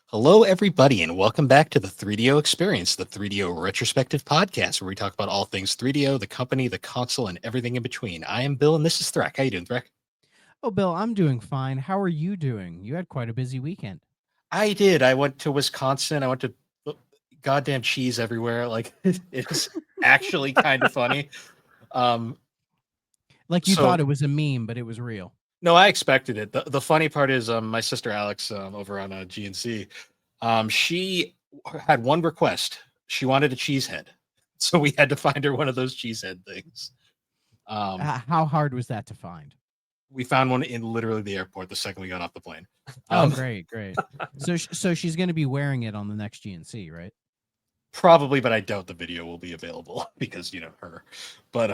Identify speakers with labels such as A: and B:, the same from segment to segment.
A: Hello, everybody, and welcome back to the 3DO Experience, the 3DO retrospective podcast, where we talk about all things 3DO, the company, the console, and everything in between. I am Bill, and this is Threk. How you doing, Threk?
B: Oh, Bill, I'm doing fine. How are you doing? You had quite a busy weekend.
A: I did. I went to Wisconsin. I went to goddamn cheese everywhere. Like it's actually kind of funny. Um,
B: Like you thought
A: so
B: it was a meme, but it was real.
A: no, I expected it. The funny part is, my sister Alex, over on GNC, she had one request. She wanted a cheese head, so we had to find her one of those cheese head things.
B: How hard was that to find?
A: We found one in literally the airport the second we got off the plane.
B: Oh, great, great. So she's going to be wearing it on the next GNC, right?
A: Probably, but I doubt the video will be available because her. But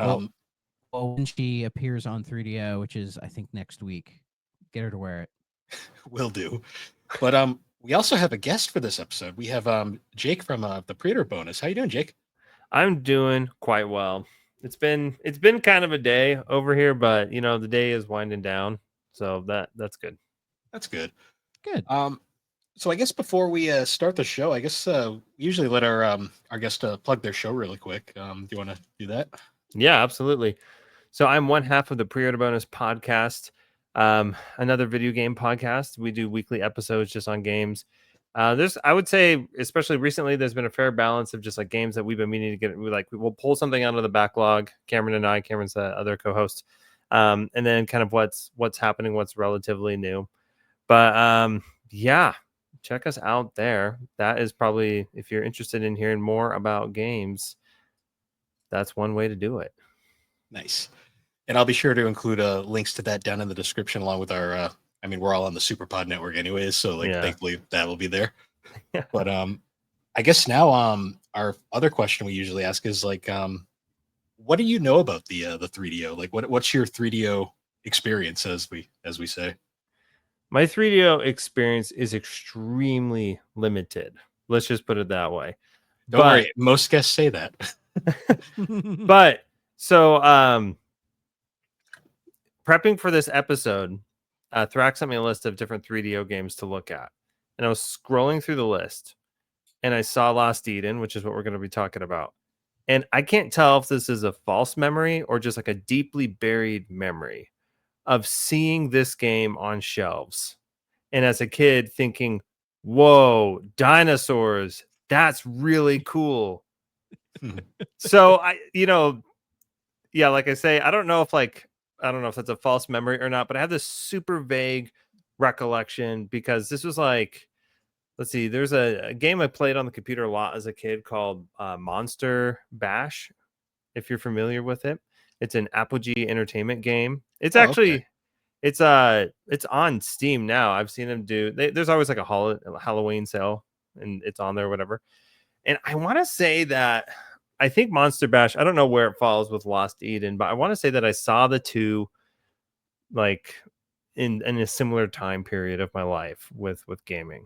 B: Well, when she appears on 3DO, which is I think next week, get her to wear it.
A: will do. But we also have a guest for this episode. We have Jake from the pre-order bonus. How you doing, Jake?
C: I'm doing quite well. It's been kind of a day over here, but the day is winding down, so that's good.
A: That's good.
B: Good.
A: So I guess before we start the show, I guess we usually let our guest plug their show really quick. Do you want to do that?
C: Yeah, absolutely. So I'm one half of the Pre-Order Bonus podcast, another video game podcast. We do weekly episodes just on games. I would say, especially recently, there's been a fair balance of just like games that we've been meaning to get. We'll pull something out of the backlog. Cameron's the other co-host, and then kind of what's happening, what's relatively new. But yeah, check us out there. That is probably, if you're interested in hearing more about games, that's one way to do it.
A: Nice. And I'll be sure to include links to that down in the description along with our we're all on the SuperPod network anyways, so thankfully that will be there. But I guess now our other question we usually ask is what do you know about the 3DO? Like what's your 3DO experience as we say?
C: My 3DO experience is extremely limited. Let's just put it that way.
A: Don't worry, most guests say that.
C: But so prepping for this episode, Thrax sent me a list of different 3DO games to look at. And I was scrolling through the list and I saw Lost Eden, which is what we're going to be talking about. And I can't tell if this is a false memory or just like a deeply buried memory of seeing this game on shelves. And as a kid thinking, whoa, dinosaurs, that's really cool. So like I say, I don't know if that's a false memory or not, but I have this super vague recollection because this was like, let's see, there's a game I played on the computer a lot as a kid called Monster Bash. If you're familiar with it, it's an Apogee Entertainment game. It's actually, it's on Steam now. I've seen them there's always like a Halloween sale and it's on there or whatever. And I want to say that I think Monster Bash, I don't know where it falls with Lost Eden, but I want to say that I saw the two like in a similar time period of my life with gaming.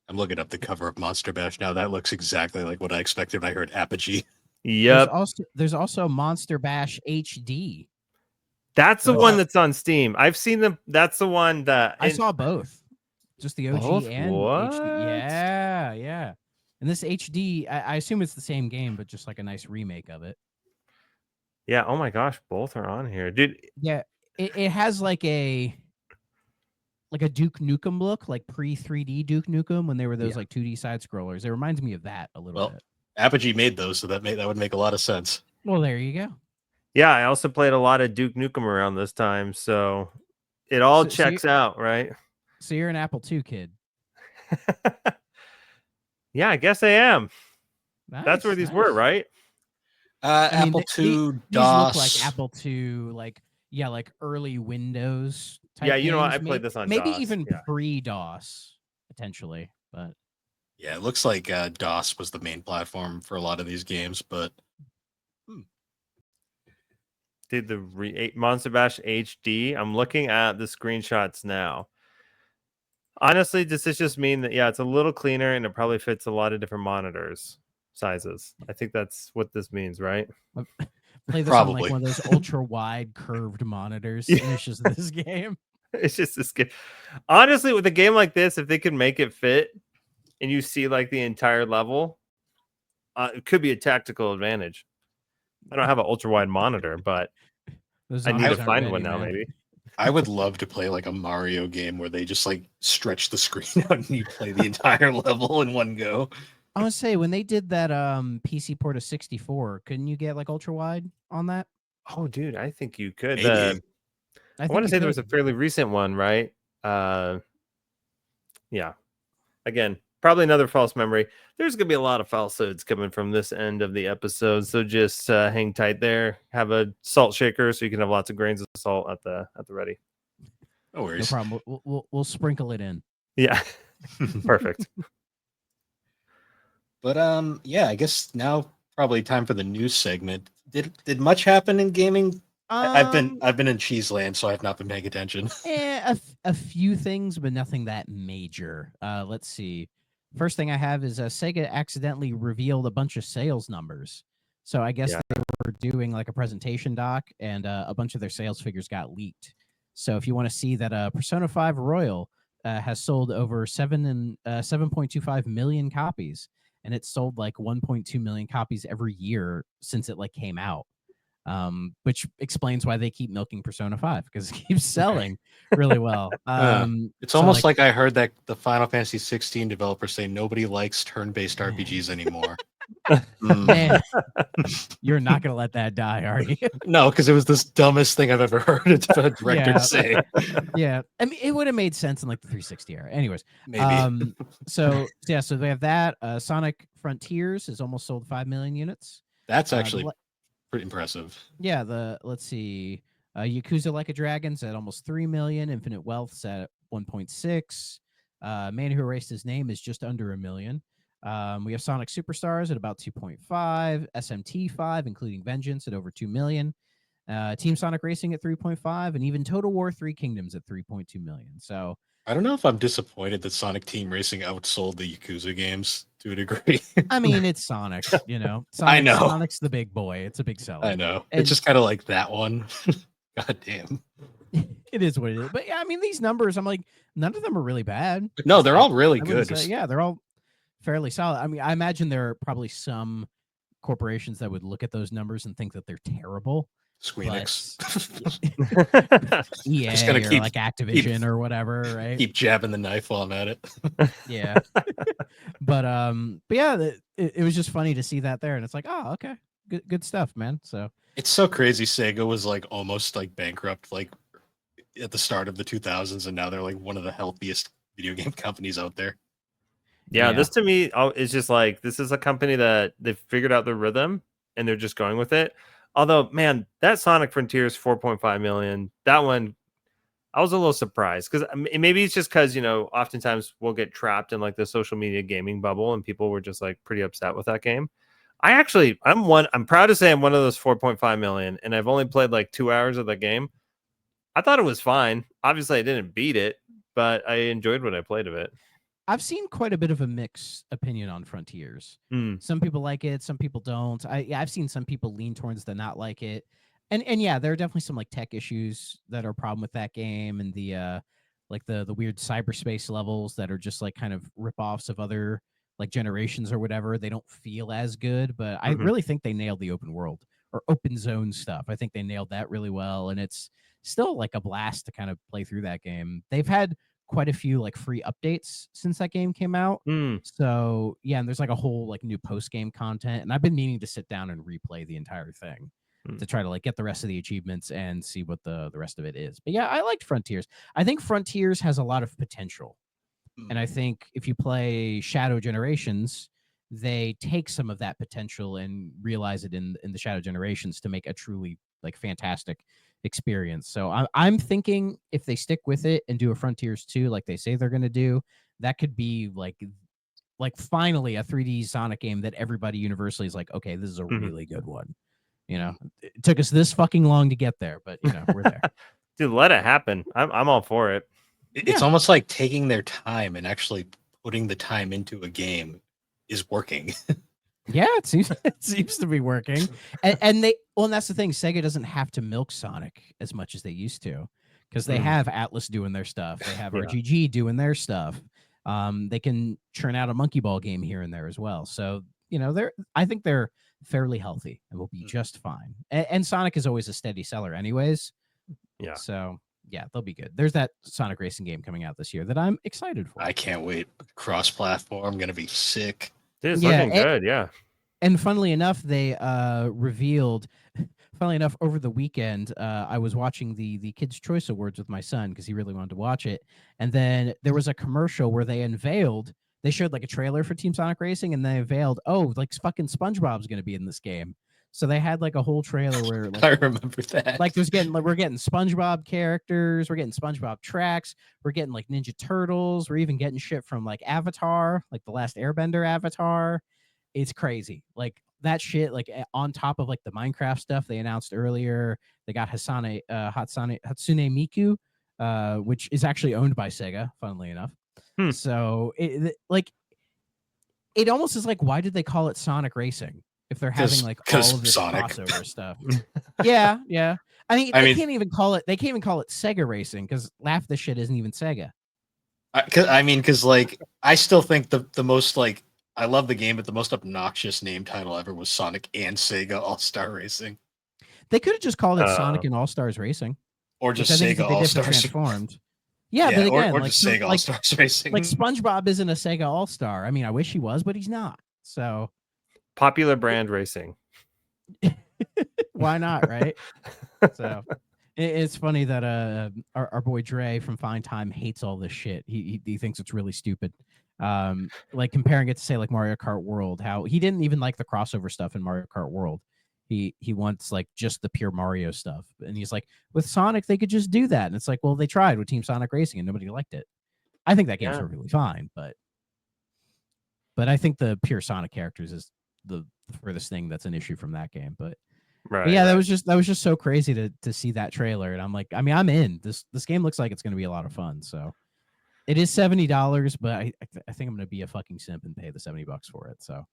A: I'm looking up the cover of Monster Bash now. That looks exactly like what I expected when I heard Apogee.
C: Yep.
B: There's also Monster Bash HD.
C: That's the one that's on Steam. I've seen them. That's the one that
B: I saw both. Just the OG
C: both?
B: and
C: What?
B: HD. Yeah. And this HD, I assume it's the same game, but just like a nice remake of it.
C: Yeah. Oh my gosh, both are on here, dude.
B: Yeah, it has like a Duke Nukem look, like pre 3D Duke Nukem when they were those like 2D side scrollers. It reminds me of that a little bit.
A: Apogee made those, so that would make a lot of sense.
B: Well, there you go.
C: Yeah, I also played a lot of Duke Nukem around this time, so it all checks out, right?
B: So you're an Apple II kid.
C: Yeah, I guess I am.
B: Nice,
C: that's where these were, right?
A: Apple II, DOS.
B: These look like Apple II, like early Windows type
C: Yeah, you know what? I
B: games.
C: played this on
B: maybe
C: DOS.
B: even pre-DOS, potentially. But
A: yeah, it looks like DOS was the main platform for a lot of these games, but
C: did the Monster Bash HD? I'm looking at the screenshots now. Honestly, does this just mean that, it's a little cleaner and it probably fits a lot of different monitors sizes? I think that's what this means, right?
B: Play this on like one of those ultra wide curved monitors. Finishes this game.
C: It's just this game. Honestly, with a game like this, if they could make it fit and you see like the entire level, it could be a tactical advantage. I don't have an ultra wide monitor, but I need to find one now, maybe.
A: I would love to play like a Mario game where they just like stretch the screen out and you play the entire level in one go.
B: I want to say when they did that PC port of 64, couldn't you get like ultra wide on that?
C: Oh, dude, I think you could.
A: Maybe.
C: I want to say there was a fairly recent one, right? Yeah. Again, probably another false memory. There's going to be a lot of falsehoods coming from this end of the episode, so just hang tight there. Have a salt shaker so you can have lots of grains of salt at the ready.
A: No worries.
B: No problem. We'll sprinkle it in.
C: Yeah. Perfect.
A: But yeah, I guess now probably time for the news segment. Did much happen in gaming? I've been in cheese land, so I've not been paying attention.
B: A few things, but nothing that major. Let's see. First thing I have is Sega accidentally revealed a bunch of sales numbers. So I guess they were doing like a presentation doc, and a bunch of their sales figures got leaked. So if you want to see that, Persona 5 Royal has sold over 7.25 million copies, and it's sold like 1.2 million copies every year since it like came out. Which explains why they keep milking Persona 5 because it keeps selling really well.
A: It's almost like I heard that the Final Fantasy 16 developers say nobody likes turn-based RPGs anymore.
B: Man, you're not gonna let that die, are you?
A: No, because it was the dumbest thing I've ever heard a director say.
B: Yeah, I mean, it would have made sense in like the 360 era. Anyways,
A: maybe.
B: So they have that. Sonic Frontiers has almost sold 5 million units.
A: That's actually pretty impressive.
B: Yeah, let's see. Yakuza Like a Dragon's at almost 3 million. Infinite Wealth's at 1.6. Man Who Erased His Name is just under 1 million. We have Sonic Superstars at about 2.5. SMT5, including Vengeance, at over 2 million. Team Sonic Racing at 3.5, and even Total War 3 Kingdoms at 3.2 million. So
A: I don't know if I'm disappointed that Sonic Team Racing outsold the Yakuza games to a degree.
B: I mean, it's Sonic, you know.
A: I know.
B: Sonic's the big boy. It's a big seller.
A: I know. It's just kind of like that one. God damn.
B: It is what it is. But yeah, I mean, these numbers, I'm like, none of them are really bad.
A: No, they're all really good.
B: Yeah, they're all fairly solid. I mean, I imagine there are probably some corporations that would look at those numbers and think that they're terrible.
A: Squeenix.
B: EA just gonna keep like Activision or whatever, right?
A: Keep jabbing the knife while I'm at it.
B: Yeah. But yeah, it was just funny to see that there, and it's like, oh, okay, good stuff, man. So
A: it's so crazy. Sega was like almost like bankrupt like at the start of the 2000s, and now they're like one of the healthiest video game companies out there.
C: Yeah, this to me is just like, this is a company that they've figured out their rhythm and they're just going with it. Although, man, that Sonic Frontiers 4.5 million, that one, I was a little surprised because maybe it's just because, you know, oftentimes we'll get trapped in like the social media gaming bubble and people were just like pretty upset with that game. I'm proud to say I'm one of those 4.5 million, and I've only played like 2 hours of the game. I thought it was fine. Obviously, I didn't beat it, but I enjoyed what I played of it.
B: I've seen quite a bit of a mixed opinion on Frontiers. Some people like it, some people don't. I've seen some people lean towards the not like it. And yeah, there are definitely some like tech issues that are a problem with that game, and the like the weird cyberspace levels that are just like kind of ripoffs of other like generations or whatever. They don't feel as good, but I really think they nailed the open world or open zone stuff. I think they nailed that really well, and it's still like a blast to kind of play through that game. They've had quite a few like free updates since that game came out. So yeah, and there's like a whole like new post game content, and I've been meaning to sit down and replay the entire thing to try to like get the rest of the achievements and see what the rest of it is. But yeah, I liked Frontiers. I think Frontiers has a lot of potential, and I think if you play Shadow Generations, they take some of that potential and realize it in the Shadow Generations to make a truly like fantastic experience. So I'm thinking if they stick with it and do a Frontiers 2 like they say they're going to do, that could be like finally a 3D Sonic game that everybody universally is like, okay, this is a really good one. You know, it took us this fucking long to get there, but you know, we're there.
C: Dude, let it happen. I'm all for it.
A: It's almost like taking their time and actually putting the time into a game is working.
B: Yeah, it seems to be working. And that's the thing. Sega doesn't have to milk Sonic as much as they used to, because they have Atlas doing their stuff. They have RGG doing their stuff. They can churn out a monkey ball game here and there as well. So, I think they're fairly healthy and will be just fine. And Sonic is always a steady seller anyways.
C: Yeah.
B: So, yeah, they'll be good. There's that Sonic racing game coming out this year that I'm excited for.
A: I can't wait. Cross-platform, going to be sick.
C: It's looking good, yeah.
B: And funnily enough, they revealed... Funnily enough, over the weekend, I was watching the Kids' Choice Awards with my son because he really wanted to watch it. And then there was a commercial where they showed like a trailer for Team Sonic Racing, and they unveiled, like fucking SpongeBob's going to be in this game. So they had like a whole trailer where like,
A: I remember that.
B: Like we're getting SpongeBob characters, we're getting SpongeBob tracks, we're getting like Ninja Turtles, we're even getting shit from like Avatar, like the last Airbender Avatar. It's crazy. Like that shit, like on top of like the Minecraft stuff they announced earlier. They got Hatsune Miku, which is actually owned by Sega, funnily enough. So it almost is like, why did they call it Sonic Racing if they're having like all of this Sonic crossover stuff? Yeah. I mean, they can't even call it Sega Racing because half the shit isn't even Sega.
A: Because like I still think the most like. I love the game, but the most obnoxious name title ever was Sonic and Sega All-Star Racing.
B: They could have just called it Sonic and All-Stars Racing.
A: Or just Sega All-Stars.
B: Transformed. Yeah, but again,
A: or just Sega All-Stars Racing.
B: Like SpongeBob isn't a Sega All-Star. I mean, I wish he was, but he's not. So
C: popular brand racing.
B: Why not, right? So it's funny that our boy Dre from Fine Time hates all this shit. He thinks it's really stupid. Like comparing it to say like Mario Kart World, how he didn't even like the crossover stuff in Mario Kart World. He wants like just the pure Mario stuff, and he's like, with Sonic they could just do that, and it's like, well, they tried with Team Sonic Racing and nobody liked it. I think that game's perfectly fine, but I think the pure Sonic characters is the furthest thing that's an issue from that game. But that was just so crazy to see that trailer, and I'm like, I mean, I'm in this game. Looks like it's going to be a lot of fun. So it is $70, but I think I'm going to be a fucking simp and pay the $70 for it. So I'm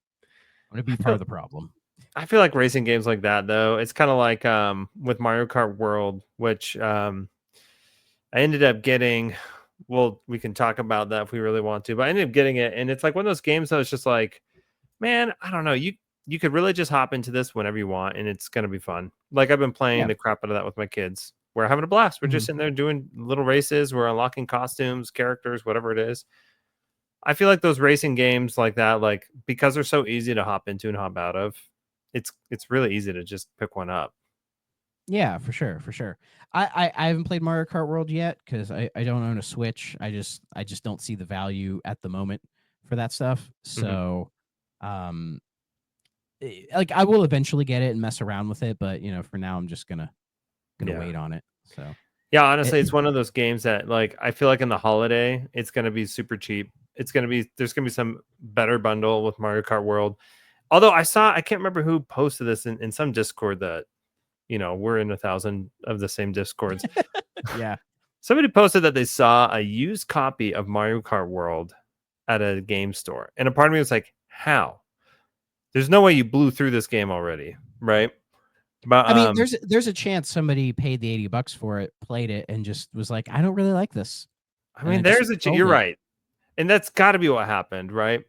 B: going to be part of the problem.
C: I feel like racing games like that, though, it's kind of like with Mario Kart World, which I ended up getting. Well, we can talk about that if we really want to, but I ended up getting it, and it's like one of those games that was just like, man, I don't know, you could really just hop into this whenever you want, and it's going to be fun. Like I've been playing the crap out of that with my kids. We're having a blast. We're just sitting there doing little races. We're unlocking costumes, characters, whatever it is. I feel like those racing games like that, like because they're so easy to hop into and hop out of, it's really easy to just pick one up.
B: Yeah, for sure. I haven't played Mario Kart World yet because I don't own a Switch. I just don't see the value at the moment for that stuff. So, like I will eventually get it and mess around with it, but for now I'm just gonna wait on it. So
C: yeah, honestly, it's one of those games that like I feel like in the holiday it's gonna be super cheap. There's gonna be some better bundle with Mario Kart World. Although I can't remember who posted this in some Discord that we're in 1,000 of the same Discords.
B: Yeah,
C: somebody posted that they saw a used copy of Mario Kart World at a game store, and a part of me was like, how? There's no way you blew through this game already, right? But
B: I mean, there's a chance somebody paid the $80 for it, played it, and just was like, I don't really like this.
C: I mean, there's a chance. You're right, and that's got to be what happened, right?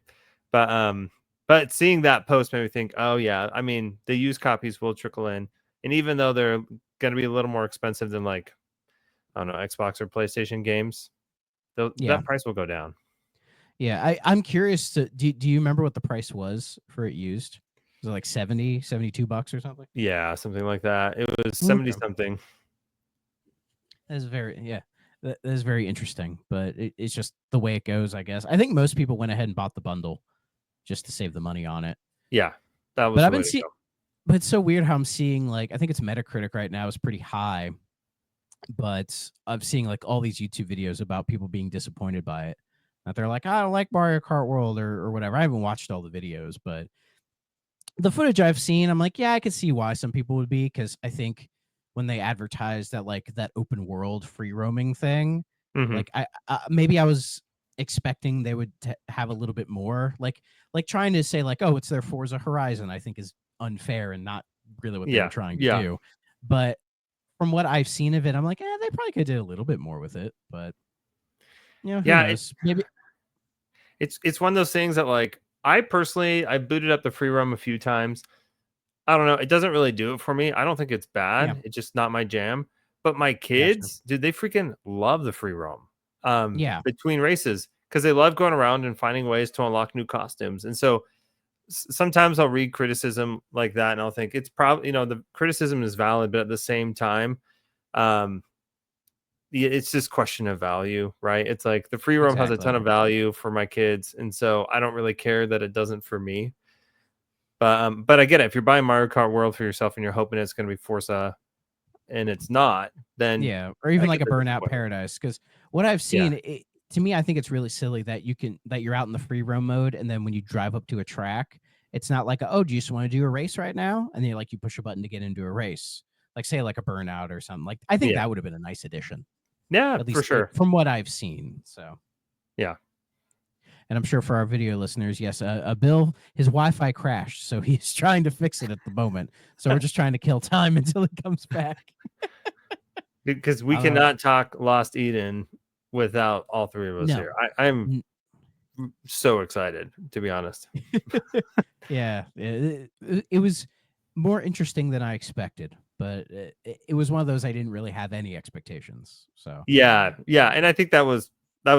C: But seeing that post made me think, oh yeah, I mean, the used copies will trickle in, and even though they're going to be a little more expensive than like, I don't know, Xbox or PlayStation games, that price will go down.
B: Yeah, I'm curious do you remember what the price was for it used? Was it like $72 or something?
C: Yeah, something like that. It was 70 something.
B: That is very interesting, but it's just the way it goes, I guess. I think most people went ahead and bought the bundle just to save the money on it.
C: Yeah, that was. But I've been seeing.
B: But it's so weird how I'm seeing like I think it's Metacritic right now is pretty high, but I'm seeing like all these YouTube videos about people being disappointed by it. That they're like, I don't like Mario Kart World or whatever. I haven't watched all the videos, but the footage I've seen, I'm like, yeah, I could see why some people would be, because I think when they advertised that like that open world free roaming thing, like I maybe I was expecting they would have a little bit more like trying to say like, oh, it's their Forza Horizon, I think is unfair and not really what they were trying to do. But from what I've seen of it, I'm like, they probably could do a little bit more with it, but who knows? Maybe
C: it's one of those things that like I booted up the free roam a few times. I don't know. It doesn't really do it for me. I don't think it's bad.
B: Yeah.
C: It's just not my jam. But my kids, dude, they freaking love the free roam. Between races, because they love going around and finding ways to unlock new costumes. And so sometimes I'll read criticism like that, and I'll think it's probably the criticism is valid, but at the same time, it's just question of value, right? It's like the free roam has a ton of value for my kids, and so I don't really care that it doesn't for me. But I get it. If you're buying Mario Kart World for yourself and you're hoping it's going to be Forza, and it's not, then
B: or even like a Burnout Paradise. Because what I've seen, to me, I think it's really silly that you're out in the free roam mode, and then when you drive up to a track, it's not like, do you just want to do a race right now? And then you push a button to get into a race, like say like a Burnout or something. Like I think that would have been a nice addition.
C: Yeah,
B: at least,
C: for sure.
B: From what I've seen, so
C: yeah.
B: And I'm sure for our video listeners, yes, Bill, his Wi-Fi crashed, so he's trying to fix it at the moment. So we're just trying to kill time until it comes back.
C: Because we cannot talk Lost Eden without all three of us here. I'm so excited, to be honest.
B: Yeah, it was more interesting than I expected, but it was one of those I didn't really have any expectations. So
C: yeah, and I think that was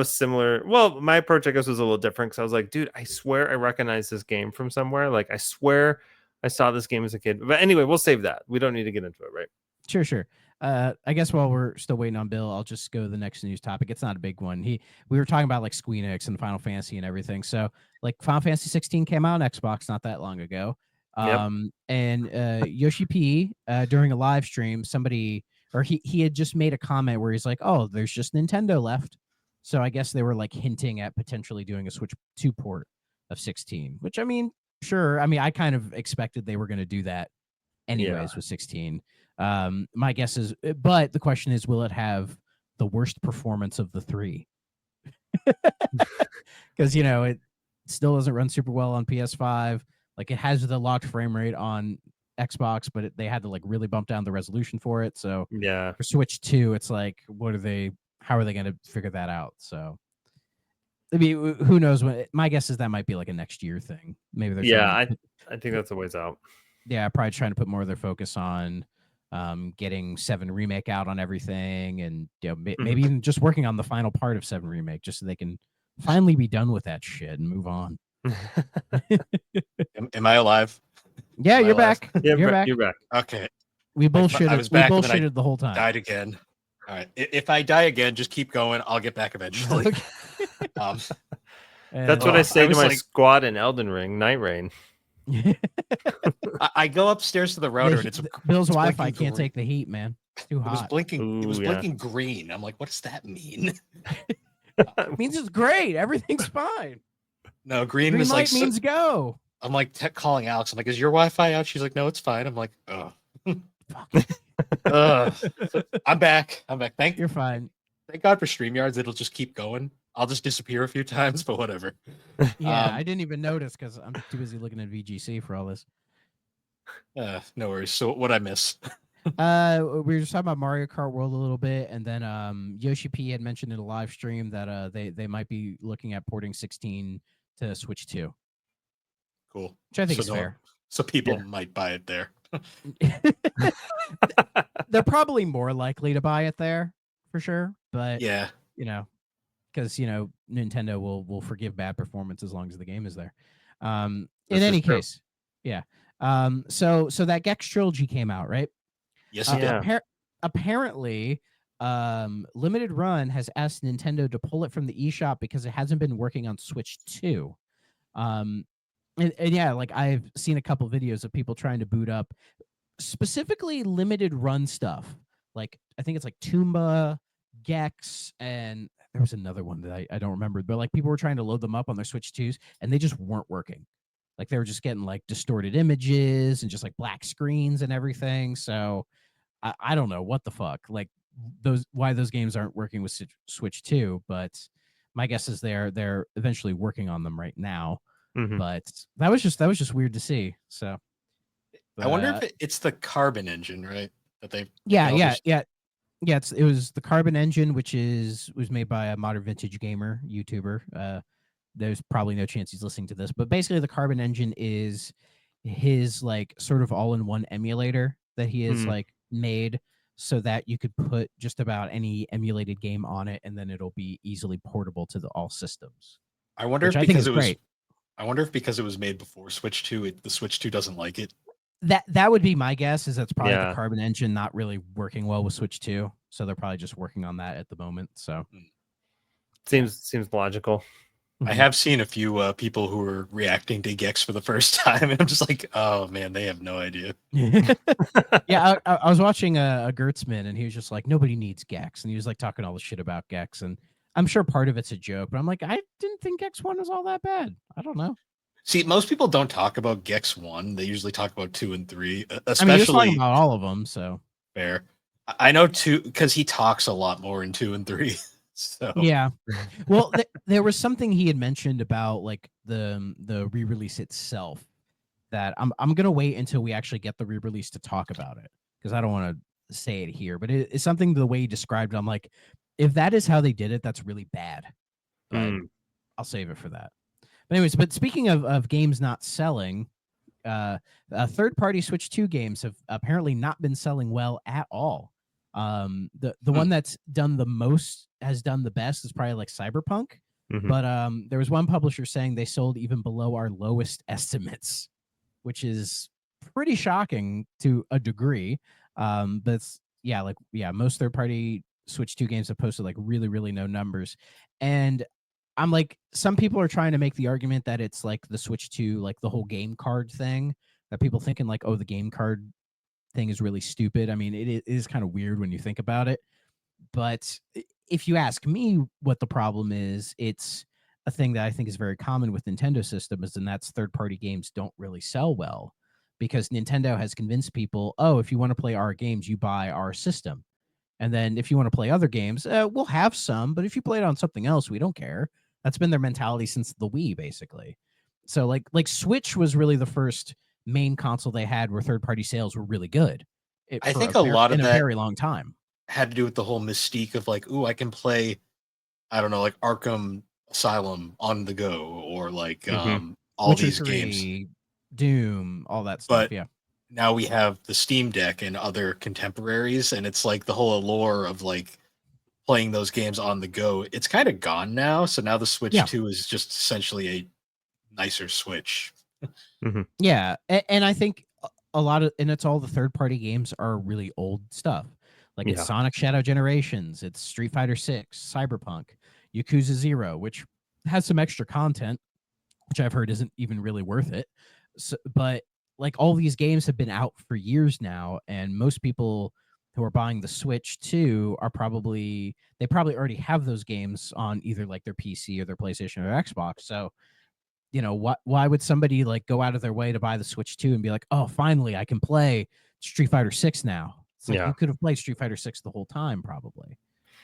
C: similar. Well, my approach, I guess, was a little different because I was like, dude, I swear I recognize this game from somewhere. Like, I swear I saw this game as a kid. But anyway, we'll save that. We don't need to get into it, right?
B: Sure. I guess while we're still waiting on Bill, I'll just go to the next news topic. It's not a big one. We were talking about like Squeenix and Final Fantasy and everything. So like Final Fantasy 16 came out on Xbox not that long ago. And Yoshi P during a live stream, somebody he had just made a comment where he's like, "Oh, there's just Nintendo left." So I guess they were like hinting at potentially doing a Switch 2 port of 16, which I mean, sure. I mean, I kind of expected they were going to do that anyways with 16. My guess is, but the question is, will it have the worst performance of the three? Because it still doesn't run super well on PS5. Like it has the locked frame rate on Xbox, but they had to like really bump down the resolution for it. So for Switch 2, it's like, how are they going to figure that out? So I mean, who knows? My guess is that might be like a next year thing. Maybe they're
C: I think that's a ways out.
B: Yeah, probably trying to put more of their focus on getting 7 Remake out on everything, and maybe even just working on the final part of 7 Remake, just so they can finally be done with that shit and move on.
A: Am I alive?
B: Yeah, you're back.
C: You're back.
A: Okay.
B: We bullshitted the whole time.
A: Died again. All right. If I die again, just keep going. I'll get back eventually.
C: That's what I say to my squad in Elden Ring, Night Rain.
A: I go upstairs to the router and it's
B: Bill's Wi-Fi can't take the heat, man. It's too hot.
A: It was blinking. It was blinking green. I'm like, what does that mean?
B: It means it's great. Everything's fine.
A: No, green
B: was
A: like
B: means go.
A: I'm like calling Alex. I'm like, is your Wi-Fi out? She's like, no, it's fine. I'm like, oh. I'm back.
B: You're fine.
A: Thank God for StreamYards. It'll just keep going. I'll just disappear a few times, but whatever.
B: Yeah, I didn't even notice because I'm too busy looking at VGC for all this.
A: No worries. So what I miss?
B: We were just talking about Mario Kart World a little bit, and then Yoshi P had mentioned in a live stream that they might be looking at porting 16 to Switch 2.
A: Cool.
B: Which I think is fair.
A: So people might buy it there.
B: They're probably more likely to buy it there for sure, but because Nintendo will forgive bad performance as long as the game is there. In any case, so that Gex trilogy came out, right?
A: Yes, it did.
B: Apparently, Limited Run has asked Nintendo to pull it from the eShop because it hasn't been working on Switch 2. And like I've seen a couple videos of people trying to boot up specifically Limited Run stuff. Like I think it's like Toomba, Gex, and there was another one that I don't remember, but like people were trying to load them up on their Switch 2s and they just weren't working. Like they were just getting like distorted images and just like black screens and everything. So I don't know what the fuck, like why those games aren't working with Switch 2, but my guess is they're eventually working on them right now. Mm-hmm. But that was just weird to see. So
A: I wonder if it's the Carbon engine, right? that they?
B: Yeah. It was the Carbon engine, which was made by a Modern Vintage Gamer YouTuber. There's probably no chance he's listening to this, but basically the Carbon engine is his like sort of all-in-one emulator that he has like made so that you could put just about any emulated game on it, and then it'll be easily portable to all systems.
A: I wonder if because it was made before Switch 2, the Switch 2 doesn't like it.
B: That would be my guess. Is that's probably the Carbon engine not really working well with Switch 2, so they're probably just working on that at the moment. So
C: seems logical.
A: I have seen a few people who are reacting to Gex for the first time, and I'm just like, oh man, they have no idea.
B: Yeah, I was watching a Gertzman, and he was just like, nobody needs Gex, and he was like talking all the shit about Gex, and I'm sure part of it's a joke, but I'm like, I didn't think Gex 1 was all that bad. I don't know.
A: See, most people don't talk about Gex 1. They usually talk about 2 and 3, especially.
B: I mean, you're talking about all of them, so.
A: Fair. I know 2 because he talks a lot more in 2 and 3. So
B: yeah, well, there was something he had mentioned about like the re-release itself that I'm gonna wait until we actually get the re-release to talk about it, because I don't want to say it here, but it's something the way he described it. I'm like, if that is how they did it, that's really bad. But I'll save it for that. But anyways, but speaking of games not selling, third-party Switch 2 games have apparently not been selling well at all. The one that's done the most has done the best is probably like Cyberpunk, but there was one publisher saying they sold even below our lowest estimates, which is pretty shocking to a degree. But most third-party Switch 2 games have posted like really no numbers, and I'm like, some people are trying to make the argument that it's like the Switch 2, like the whole game card thing, that people thinking like, oh, the game card thing is really stupid. I mean, it is kind of weird when you think about it. But if you ask me what the problem is, it's a thing that I think is very common with Nintendo systems, and that's third-party games don't really sell well because Nintendo has convinced people, oh, if you want to play our games, you buy our system. And then if you want to play other games, we'll have some, but if you play it on something else, we don't care. That's been their mentality since the Wii, basically. So like Switch was really the first main console they had where third-party sales were really good.
A: I think a lot of
B: in
A: that
B: a very long time
A: had to do with the whole mystique of like, ooh, I can play, I don't know, like Arkham Asylum on the go, or like all
B: Witcher
A: these
B: 3,
A: games,
B: Doom, all that stuff.
A: But
B: yeah.
A: Now we have the Steam Deck and other contemporaries, and it's like the whole allure of like playing those games on the go. It's kind of gone now. So now the Switch 2 is just essentially a nicer Switch.
B: Yeah, and I think a lot of, and it's all the third-party games are really old stuff. Like it's Sonic Shadow Generations, it's Street Fighter 6, Cyberpunk, Yakuza 0, which has some extra content, which I've heard isn't even really worth it. So, but like all these games have been out for years now, and most people who are buying the Switch 2 are probably already have those games on either like their PC or their PlayStation or Xbox. So, you know, why would somebody like go out of their way to buy the Switch 2 and be like, oh, finally I can play Street Fighter 6 now? It's like you could have played Street Fighter 6 the whole time, probably.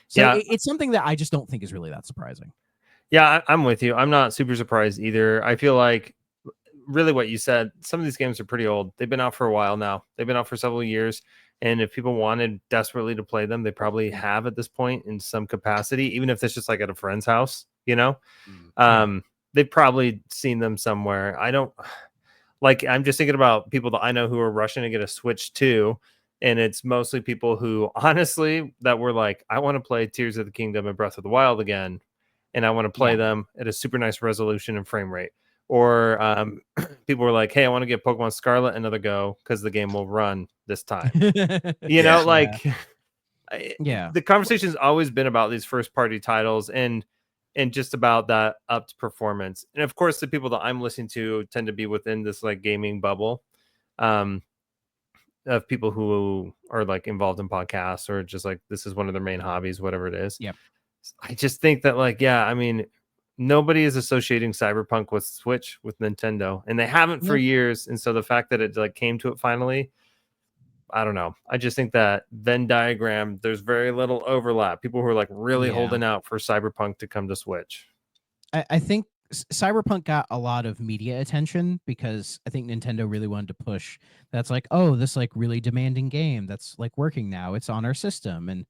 B: So it's something that I just don't think is really that surprising.
C: Yeah, I'm with you. I'm not super surprised either. I feel like really what you said, some of these games are pretty old. They've been out for a while now. They've been out for several years. And if people wanted desperately to play them, they probably have at this point in some capacity, even if it's just like at a friend's house, you know? They've probably seen them somewhere. I'm just thinking about people that I know who are rushing to get a Switch 2. And it's mostly people who honestly that were like, I want to play Tears of the Kingdom and Breath of the Wild again. And I want to play them at a super nice resolution and frame rate. Or people were like, hey, I want to get Pokemon Scarlet another go because the game will run this time. You know, the conversation's always been about these first party titles and just about that upped performance. And of course, the people that I'm listening to tend to be within this like gaming bubble of people who are like involved in podcasts or just like this is one of their main hobbies, whatever it is.
B: Yep.
C: I just think that I mean, nobody is associating Cyberpunk with Switch with Nintendo, and they haven't for years. And so the fact that it like came to it finally, I don't know. I just think that Venn diagram, there's very little overlap. People who are like really holding out for Cyberpunk to come to Switch.
B: I think Cyberpunk got a lot of media attention because I think Nintendo really wanted to push that's like, oh, this like really demanding game that's like working now. It's on our system. And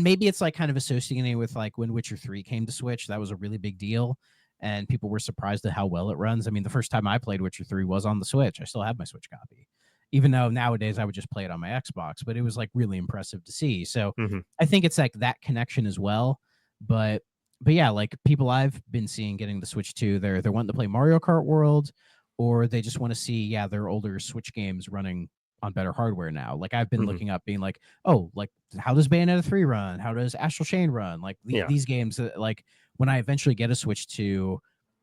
B: maybe it's like kind of associating with like when Witcher 3 came to Switch, that was a really big deal. And people were surprised at how well it runs. I mean, the first time I played Witcher 3 was on the Switch. I still have my Switch copy, even though nowadays I would just play it on my Xbox, but it was like really impressive to see. So I think it's like that connection as well. But yeah, like people I've been seeing getting the Switch 2, they're wanting to play Mario Kart World, or they just want to see, their older Switch games running on better hardware now. Like I've been looking up being like, oh, like how does Bayonetta 3 run? How does Astral Chain run? Like these games that like when I eventually get a Switch 2,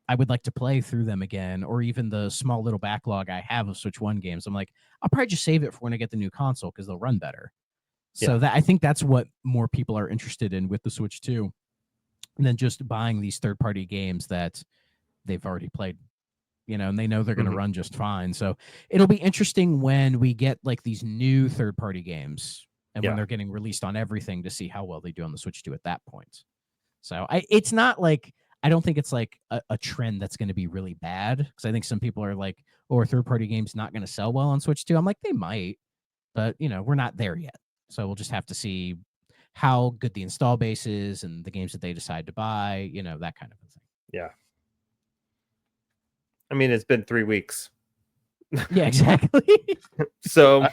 B: I would like to play through them again, or even the small little backlog I have of Switch 1 games. I'm like, I'll probably just save it for when I get the new console because they'll run better. So that I think that's what more people are interested in with the Switch 2 than just buying these third-party games that they've already played, and they know they're going to run just fine. So it'll be interesting when we get like these new third-party games and when they're getting released on everything to see how well they do on the Switch 2 at that point. So it's not like, I don't think it's like a trend that's going to be really bad, because I think some people are like, oh, are third-party games not going to sell well on Switch 2? I'm like, they might, but we're not there yet. So we'll just have to see how good the install base is and the games that they decide to buy, that kind of thing.
C: Yeah. I mean, it's been 3 weeks.
B: Yeah, exactly.
C: So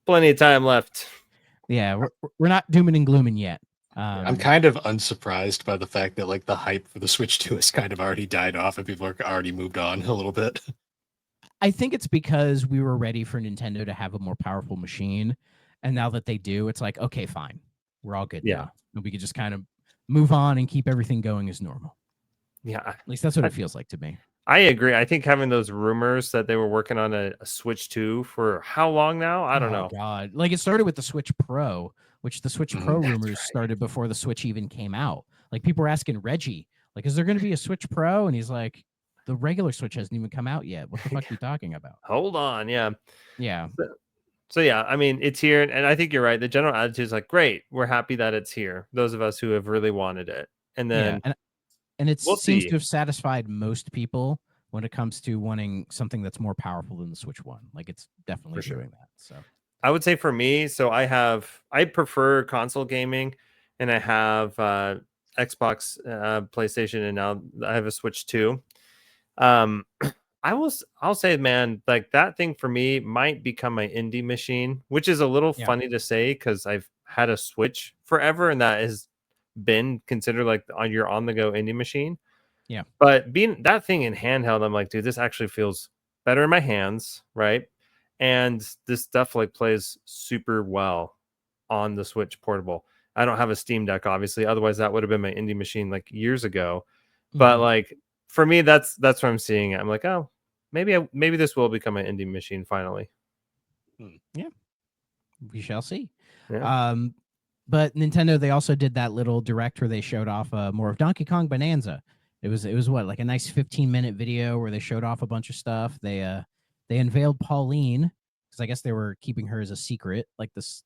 C: plenty of time left.
B: Yeah, we're not dooming and glooming yet.
A: I'm kind of unsurprised by the fact that like the hype for the Switch 2 has kind of already died off and people are already moved on a little bit.
B: I think it's because we were ready for Nintendo to have a more powerful machine. And now that they do, it's like, okay, fine. We're all good now. And we could just kind of move on and keep everything going as normal.
C: Yeah.
B: At least that's what it feels like to me.
C: I agree. I think having those rumors that they were working on a Switch 2 for how long now? I don't know.
B: God. Like it started with the Switch Pro, which the Switch Pro rumors started before the Switch even came out. Like people were asking Reggie, like, is there going to be a Switch Pro? And he's like, the regular Switch hasn't even come out yet. What the fuck are you talking about?
C: Hold on. Yeah.
B: Yeah.
C: So yeah, I mean, it's here. And I think you're right. The general attitude is like, great. We're happy that it's here. Those of us who have really wanted it. And then
B: and it seems to have satisfied most people when it comes to wanting something that's more powerful than the Switch 1. Like it's definitely doing that. So
C: I would say for me, so I prefer console gaming, and I have Xbox, PlayStation, and now I have a Switch 2. I'll say, man, like that thing for me might become my indie machine, which is a little funny to say because I've had a Switch forever, and that has been considered like on your on-the-go indie machine.
B: Yeah.
C: But being that thing in handheld, I'm like, dude, this actually feels better in my hands, right? And this stuff like plays super well on the Switch portable. I don't have a Steam Deck, obviously. Otherwise, that would have been my indie machine like years ago. But like for me, that's what I'm seeing. I'm like, oh, maybe this will become an indie machine finally.
B: Yeah, we shall see.
C: Yeah.
B: But Nintendo, they also did that little direct where they showed off more of Donkey Kong Bonanza. It was what, like a nice 15-minute video where they showed off a bunch of stuff. They unveiled Pauline, because I guess they were keeping her as a secret, like this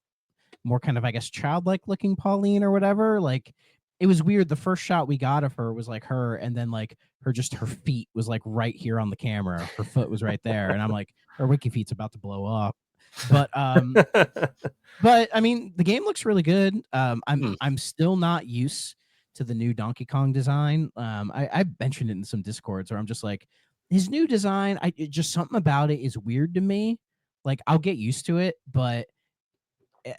B: more kind of, I guess, childlike looking Pauline or whatever. Like it was weird. The first shot we got of her was like her, and then like her feet was like right here on the camera. Her foot was right there, and I'm like, her wiki feet's about to blow up. But but I mean, the game looks really good. I'm still not used to the new Donkey Kong design. I mentioned it in some Discords where I'm just like, his new design, just something about it is weird to me. Like I'll get used to it, but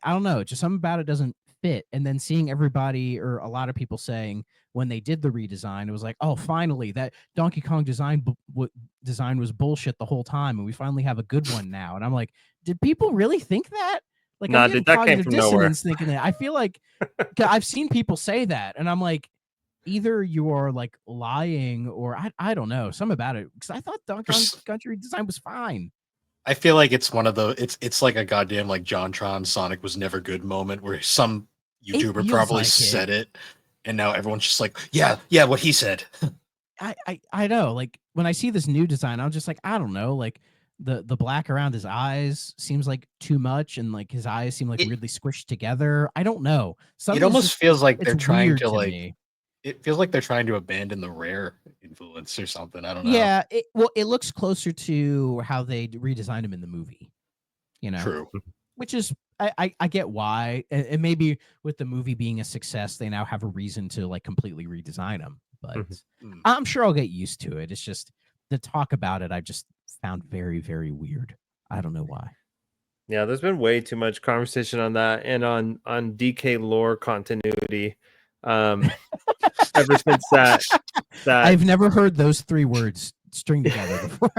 B: I don't know, just something about it doesn't fit. And then seeing everybody or a lot of people saying when they did the redesign, it was like, oh, finally, that Donkey Kong design was bullshit the whole time, and we finally have a good one now. And I'm like, did people really think that? Like,
C: nah,
B: I'm getting
C: that came from nowhere.
B: Thinking that. I feel like I've seen people say that, and I'm like, either you are like lying or I don't know, something about it, because I thought Donkey Kong Country design was fine.
A: I feel like it's one of the it's like a goddamn like JonTron Sonic was never good moment where some YouTuber probably said it, and now everyone's just like, yeah, what he said.
B: I know, like when I see this new design, I'm just like, I don't know, like the black around his eyes seems like too much, and like his eyes seem like weirdly squished together. I don't know.
A: It almost feels like they're trying to like. It feels like they're trying to abandon the Rare influence or something. I don't know.
B: Yeah, it looks closer to how they redesigned him in the movie.
A: True.
B: Which is I get why, and maybe with the movie being a success, they now have a reason to like completely redesign them. But I'm sure I'll get used to it. It's just the talk about it I just found very, very weird. I don't know why.
C: Yeah, there's been way too much conversation on that and on DK lore continuity. Ever since that
B: I've never heard those 3 words string together before.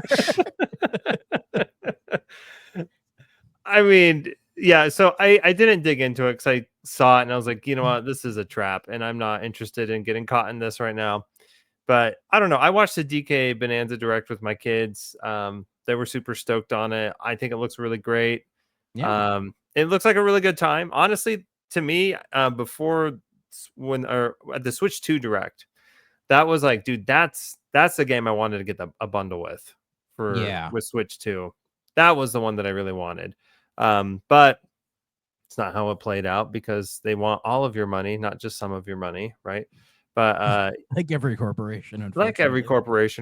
C: I mean, yeah, so I didn't dig into it because I saw it and I was like, you know what, this is a trap, and I'm not interested in getting caught in this right now. But I don't know. I watched the DK Bonanza Direct with my kids. They were super stoked on it. I think it looks really great.
B: Yeah.
C: It looks like a really good time. Honestly, to me, before when or at the Switch 2 Direct, that was like, dude, that's the game I wanted to get a bundle with with Switch 2. That was the one that I really wanted. But it's not how it played out because they want all of your money, not just some of your money, right? But
B: like every corporation,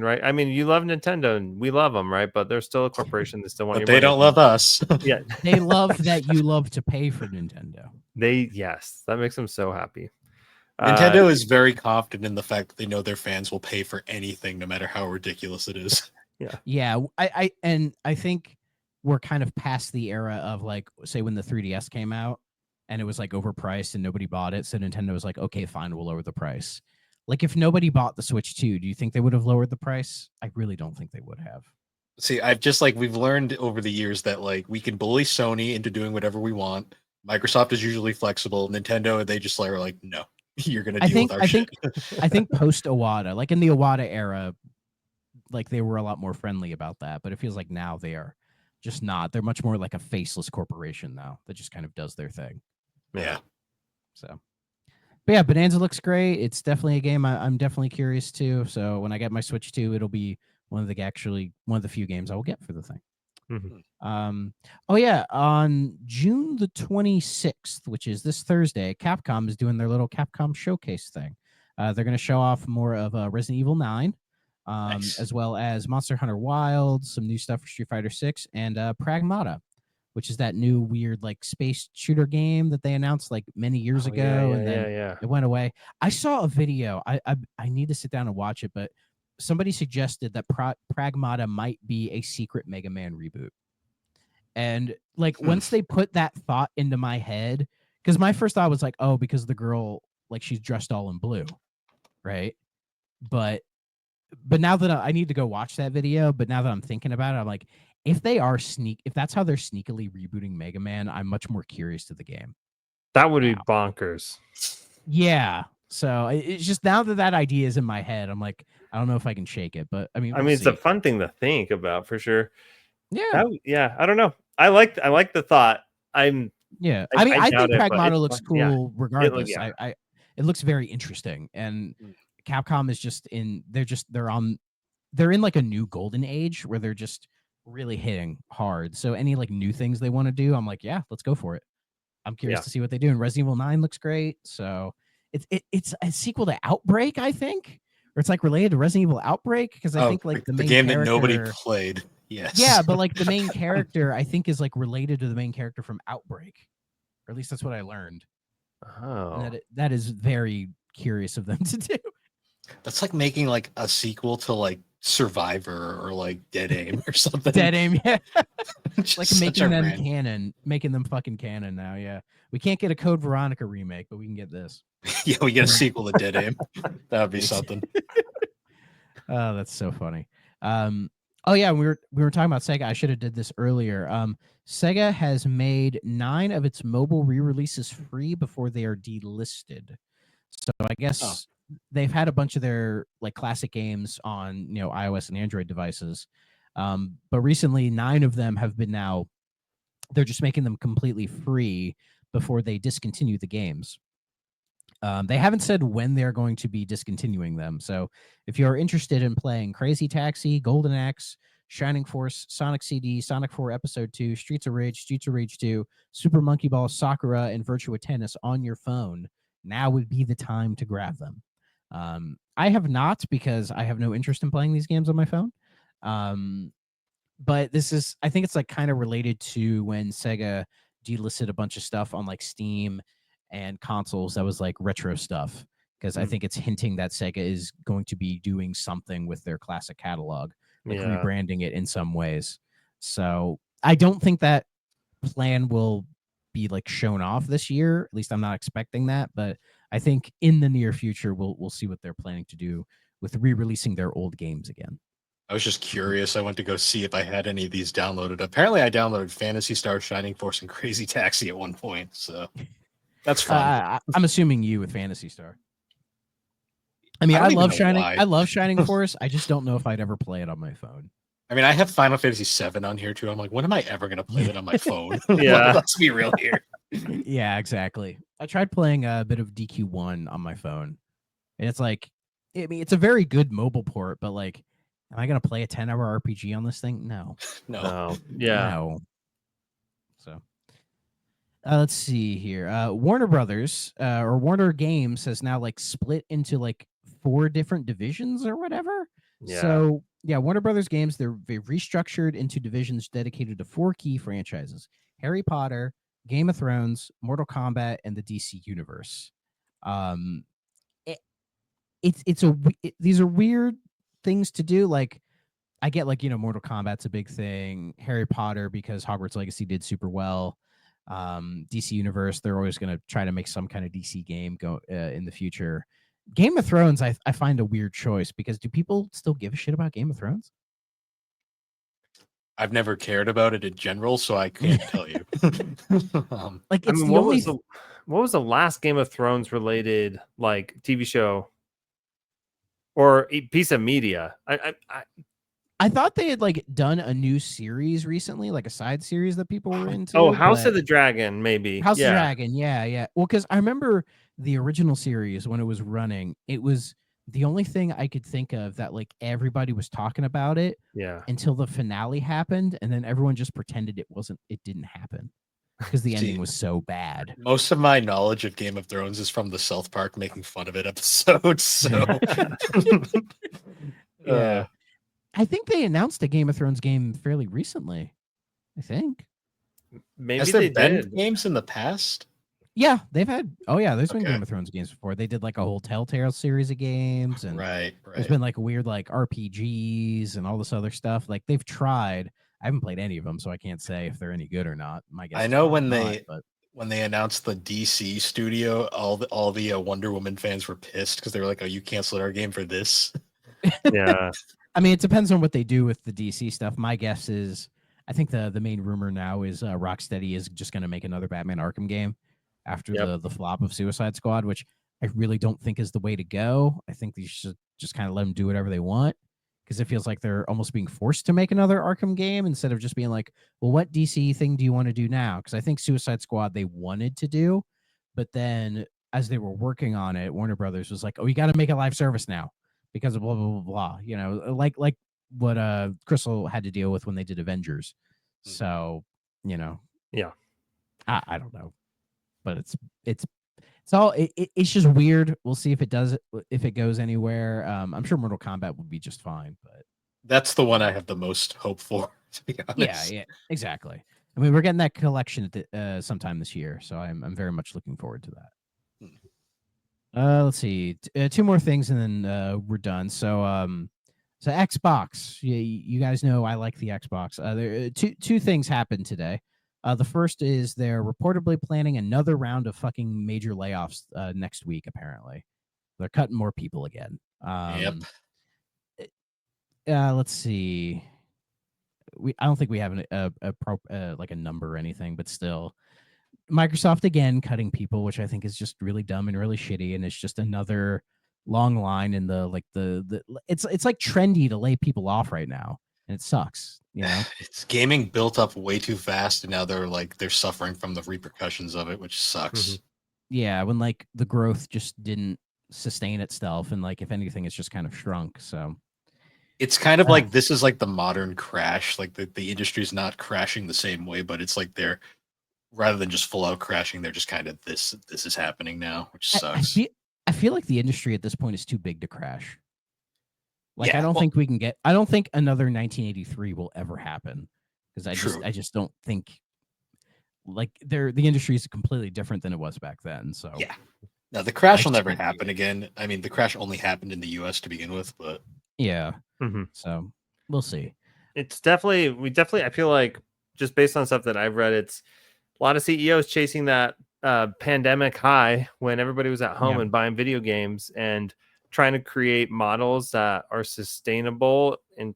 C: right? I mean, you love Nintendo and we love them, right? But they're still a corporation that still want
A: but
C: your
A: they
C: money.
A: Don't love us.
C: Yeah,
B: they love that you love to pay for Nintendo.
C: Yes, that makes them so happy.
A: Nintendo is very confident in the fact that they know their fans will pay for anything, no matter how ridiculous it is.
B: Yeah. I think we're kind of past the era of like, say, when the 3DS came out and it was like overpriced and nobody bought it, so Nintendo was like, okay, fine, we'll lower the price. Like, if nobody bought the Switch 2, do you think they would have lowered the price? I really don't think they would have.
A: See, we've learned over the years that like we can bully Sony into doing whatever we want. Microsoft is usually flexible. Nintendo, they just are like, no, you're gonna deal with our shit.
B: I think post Iwata, like in the Iwata era, like they were a lot more friendly about that. But it feels like now they are just not. They're much more like a faceless corporation now that just kind of does their thing.
A: Yeah.
B: So, but yeah, Bonanza looks great. It's definitely a game I'm definitely curious to. So when I get my Switch 2, it'll be one of the few games I will get for the thing. Oh yeah, on June the 26th, which is this Thursday, Capcom is doing their little Capcom showcase thing. They're going to show off more of Resident Evil 9, nice. As well as Monster Hunter Wilds, some new stuff for Street Fighter 6, and Pragmata, which is that new weird like space shooter game that they announced like many years ago, and then it went away. I saw a video. I need to sit down and watch it, but somebody suggested that Pragmata might be a secret Mega Man reboot. And like once they put that thought into my head, because my first thought was like, oh, because the girl, like, she's dressed all in blue, right? But now that I need to go watch that video, but now that I'm thinking about it, I'm like, if that's how they're sneakily rebooting Mega Man, I'm much more curious to the game.
C: That would be bonkers.
B: Yeah. So it's just now that idea is in my head, I'm like, I don't know if I can shake it, but I mean,
C: it's a fun thing to think about for sure.
B: Yeah.
C: I don't know. I like the thought. I think
B: Pragmata looks cool regardless. It looks very interesting, and Capcom is just they're in like a new golden age where they're just really hitting hard. So any like new things they want to do, I'm like, yeah, let's go for it. I'm curious to see what they do. And Resident Evil 9 looks great. So it's a sequel to Outbreak, I think, or it's like related to Resident Evil Outbreak, because I think like the main
A: game
B: character,
A: that nobody played. Yes.
B: Yeah, but like the main character, I think, is like related to the main character from Outbreak, or at least that's what I learned.
C: Oh,
B: and that is very curious of them to do.
A: That's like making like a sequel to like Survivor or like Dead Aim or something.
B: Dead Aim, yeah. Like making them canon, making them fucking canon now. Yeah, we can't get a Code Veronica remake, but we can get this.
A: Yeah, we get a sequel to Dead Aim. That would be something.
B: Oh, that's so funny. Oh yeah, we were talking about Sega. I should have did this earlier. Sega has made 9 of its mobile re-releases free before they are delisted. So I guess they've had a bunch of their like classic games on iOS and Android devices, but recently 9 of them have been now. They're just making them completely free before they discontinue the games. They haven't said when they're going to be discontinuing them. So if you're interested in playing Crazy Taxi, Golden Axe, Shining Force, Sonic CD, Sonic 4 Episode 2, Streets of Rage 2, Super Monkey Ball, Sakura, and Virtua Tennis on your phone, now would be the time to grab them. I have not, because I have no interest in playing these games on my phone. But I think it's like kind of related to when Sega delisted a bunch of stuff on like Steam and consoles that was like retro stuff, because I think it's hinting that Sega is going to be doing something with their classic catalog, like rebranding it in some ways. So I don't think that plan will be like shown off this year. At least I'm not expecting that, but I think in the near future we'll see what they're planning to do with re-releasing their old games again.
A: I was just curious. I went to go see if I had any of these downloaded. Apparently, I downloaded Phantasy Star, Shining Force, and Crazy Taxi at one point. So that's fun.
B: I'm assuming you with Phantasy Star. I mean, I love Shining. I love Shining Force. I just don't know if I'd ever play it on my phone.
A: I mean, I have Final Fantasy VII on here too. I'm like, when am I ever going to play that on my phone?
C: Yeah,
A: let's be real here.
B: Yeah, exactly. I tried playing a bit of DQ1 on my phone, and it's like, I mean, it's a very good mobile port, but like, am I going to play a 10-hour RPG on this thing? No.
C: Yeah.
B: No. So, let's see here. Warner Brothers or Warner Games has now like split into like 4 different divisions or whatever.
C: Yeah.
B: So yeah, Warner Brothers Games, they've restructured into divisions dedicated to 4 key franchises: Harry Potter, Game of Thrones, Mortal Kombat, and the DC Universe. These are weird things to do. Like, I get like, Mortal Kombat's a big thing. Harry Potter, because Hogwarts Legacy did super well. DC Universe, they're always going to try to make some kind of DC game go in the future. Game of Thrones, I find a weird choice, because do people still give a shit about Game of Thrones?
A: I've never cared about it in general, so I can't tell you.
B: Like, it's
C: what was the last Game of Thrones related like TV show or a piece of media?
B: I thought they had like done a new series recently, like a side series that people were into.
C: Oh, House of the Dragon, maybe.
B: House of the Dragon, yeah. Well, because I remember the original series when it was running, it was the only thing I could think of that like everybody was talking about it.
C: Yeah.
B: Until the finale happened, and then everyone just pretended it didn't happen, because the ending was so bad.
A: Most of my knowledge of Game of Thrones is from the South Park making fun of it episodes. So
B: yeah. I think they announced a Game of Thrones game fairly recently. I think.
C: Maybe
A: has there been games in the past?
B: Yeah, they've had. Oh yeah, there's been Game of Thrones games before. They did like a whole Telltale series of games, and
A: right.
B: There's been like weird like RPGs and all this other stuff. Like, they've tried. I haven't played any of them, so I can't say if they're any good or not. My guess.
A: I know when they announced the DC studio, all the Wonder Woman fans were pissed because they were like, "Oh, you canceled our game for this."
C: Yeah.
B: I mean, it depends on what they do with the DC stuff. My guess is, I think the main rumor now is Rocksteady is just going to make another Batman Arkham game after the flop of Suicide Squad, which I really don't think is the way to go. I think they should just kind of let them do whatever they want, because it feels like they're almost being forced to make another Arkham game instead of just being like, well, what DC thing do you want to do now? Because I think Suicide Squad they wanted to do, but then as they were working on it, Warner Brothers was like, oh, you got to make a live service now because of blah, blah, blah, blah. Like what Crystal had to deal with when they did Avengers. So,
C: yeah,
B: I don't know, but it's just weird. We'll see if it goes anywhere. I'm sure Mortal Kombat would be just fine, but
A: that's the one I have the most hope for, to be honest.
B: Yeah, exactly. I mean, we're getting that collection sometime this year, so I'm very much looking forward to that. Let's see, 2 more things and then we're done. So Xbox, you guys know I like the Xbox. There two things happened today. The first is they're reportedly planning another round of fucking major layoffs next week. Apparently, they're cutting more people again.
A: Yep.
B: Let's see. I don't think we have like a number or anything, but still, Microsoft again cutting people, which I think is just really dumb and really shitty, and it's just another long line in the it's like trendy to lay people off right now, and it sucks.
A: It's gaming built up way too fast, and now they're suffering from the repercussions of it, which sucks.
B: Mm-hmm. Yeah, when like the growth just didn't sustain itself, and like if anything, it's just kind of shrunk. So
A: it's kind of like this is like the modern crash. Like the industry's not crashing the same way, but it's like they're rather than just full out crashing, they're just kind of this is happening now, which sucks.
B: I feel like the industry at this point is too big to crash. Like, I don't think we can get. I don't think another 1983 will ever happen, because I just don't think, like, the industry is completely different than it was back then. So
A: yeah, no, the crash will never happen again. I mean, the crash only happened in the U.S. to begin with, but
B: yeah. So we'll see.
C: It's definitely I feel like, just based on stuff that I've read, it's a lot of CEOs chasing that pandemic high when everybody was at home and buying video games, and trying to create models that are sustainable, and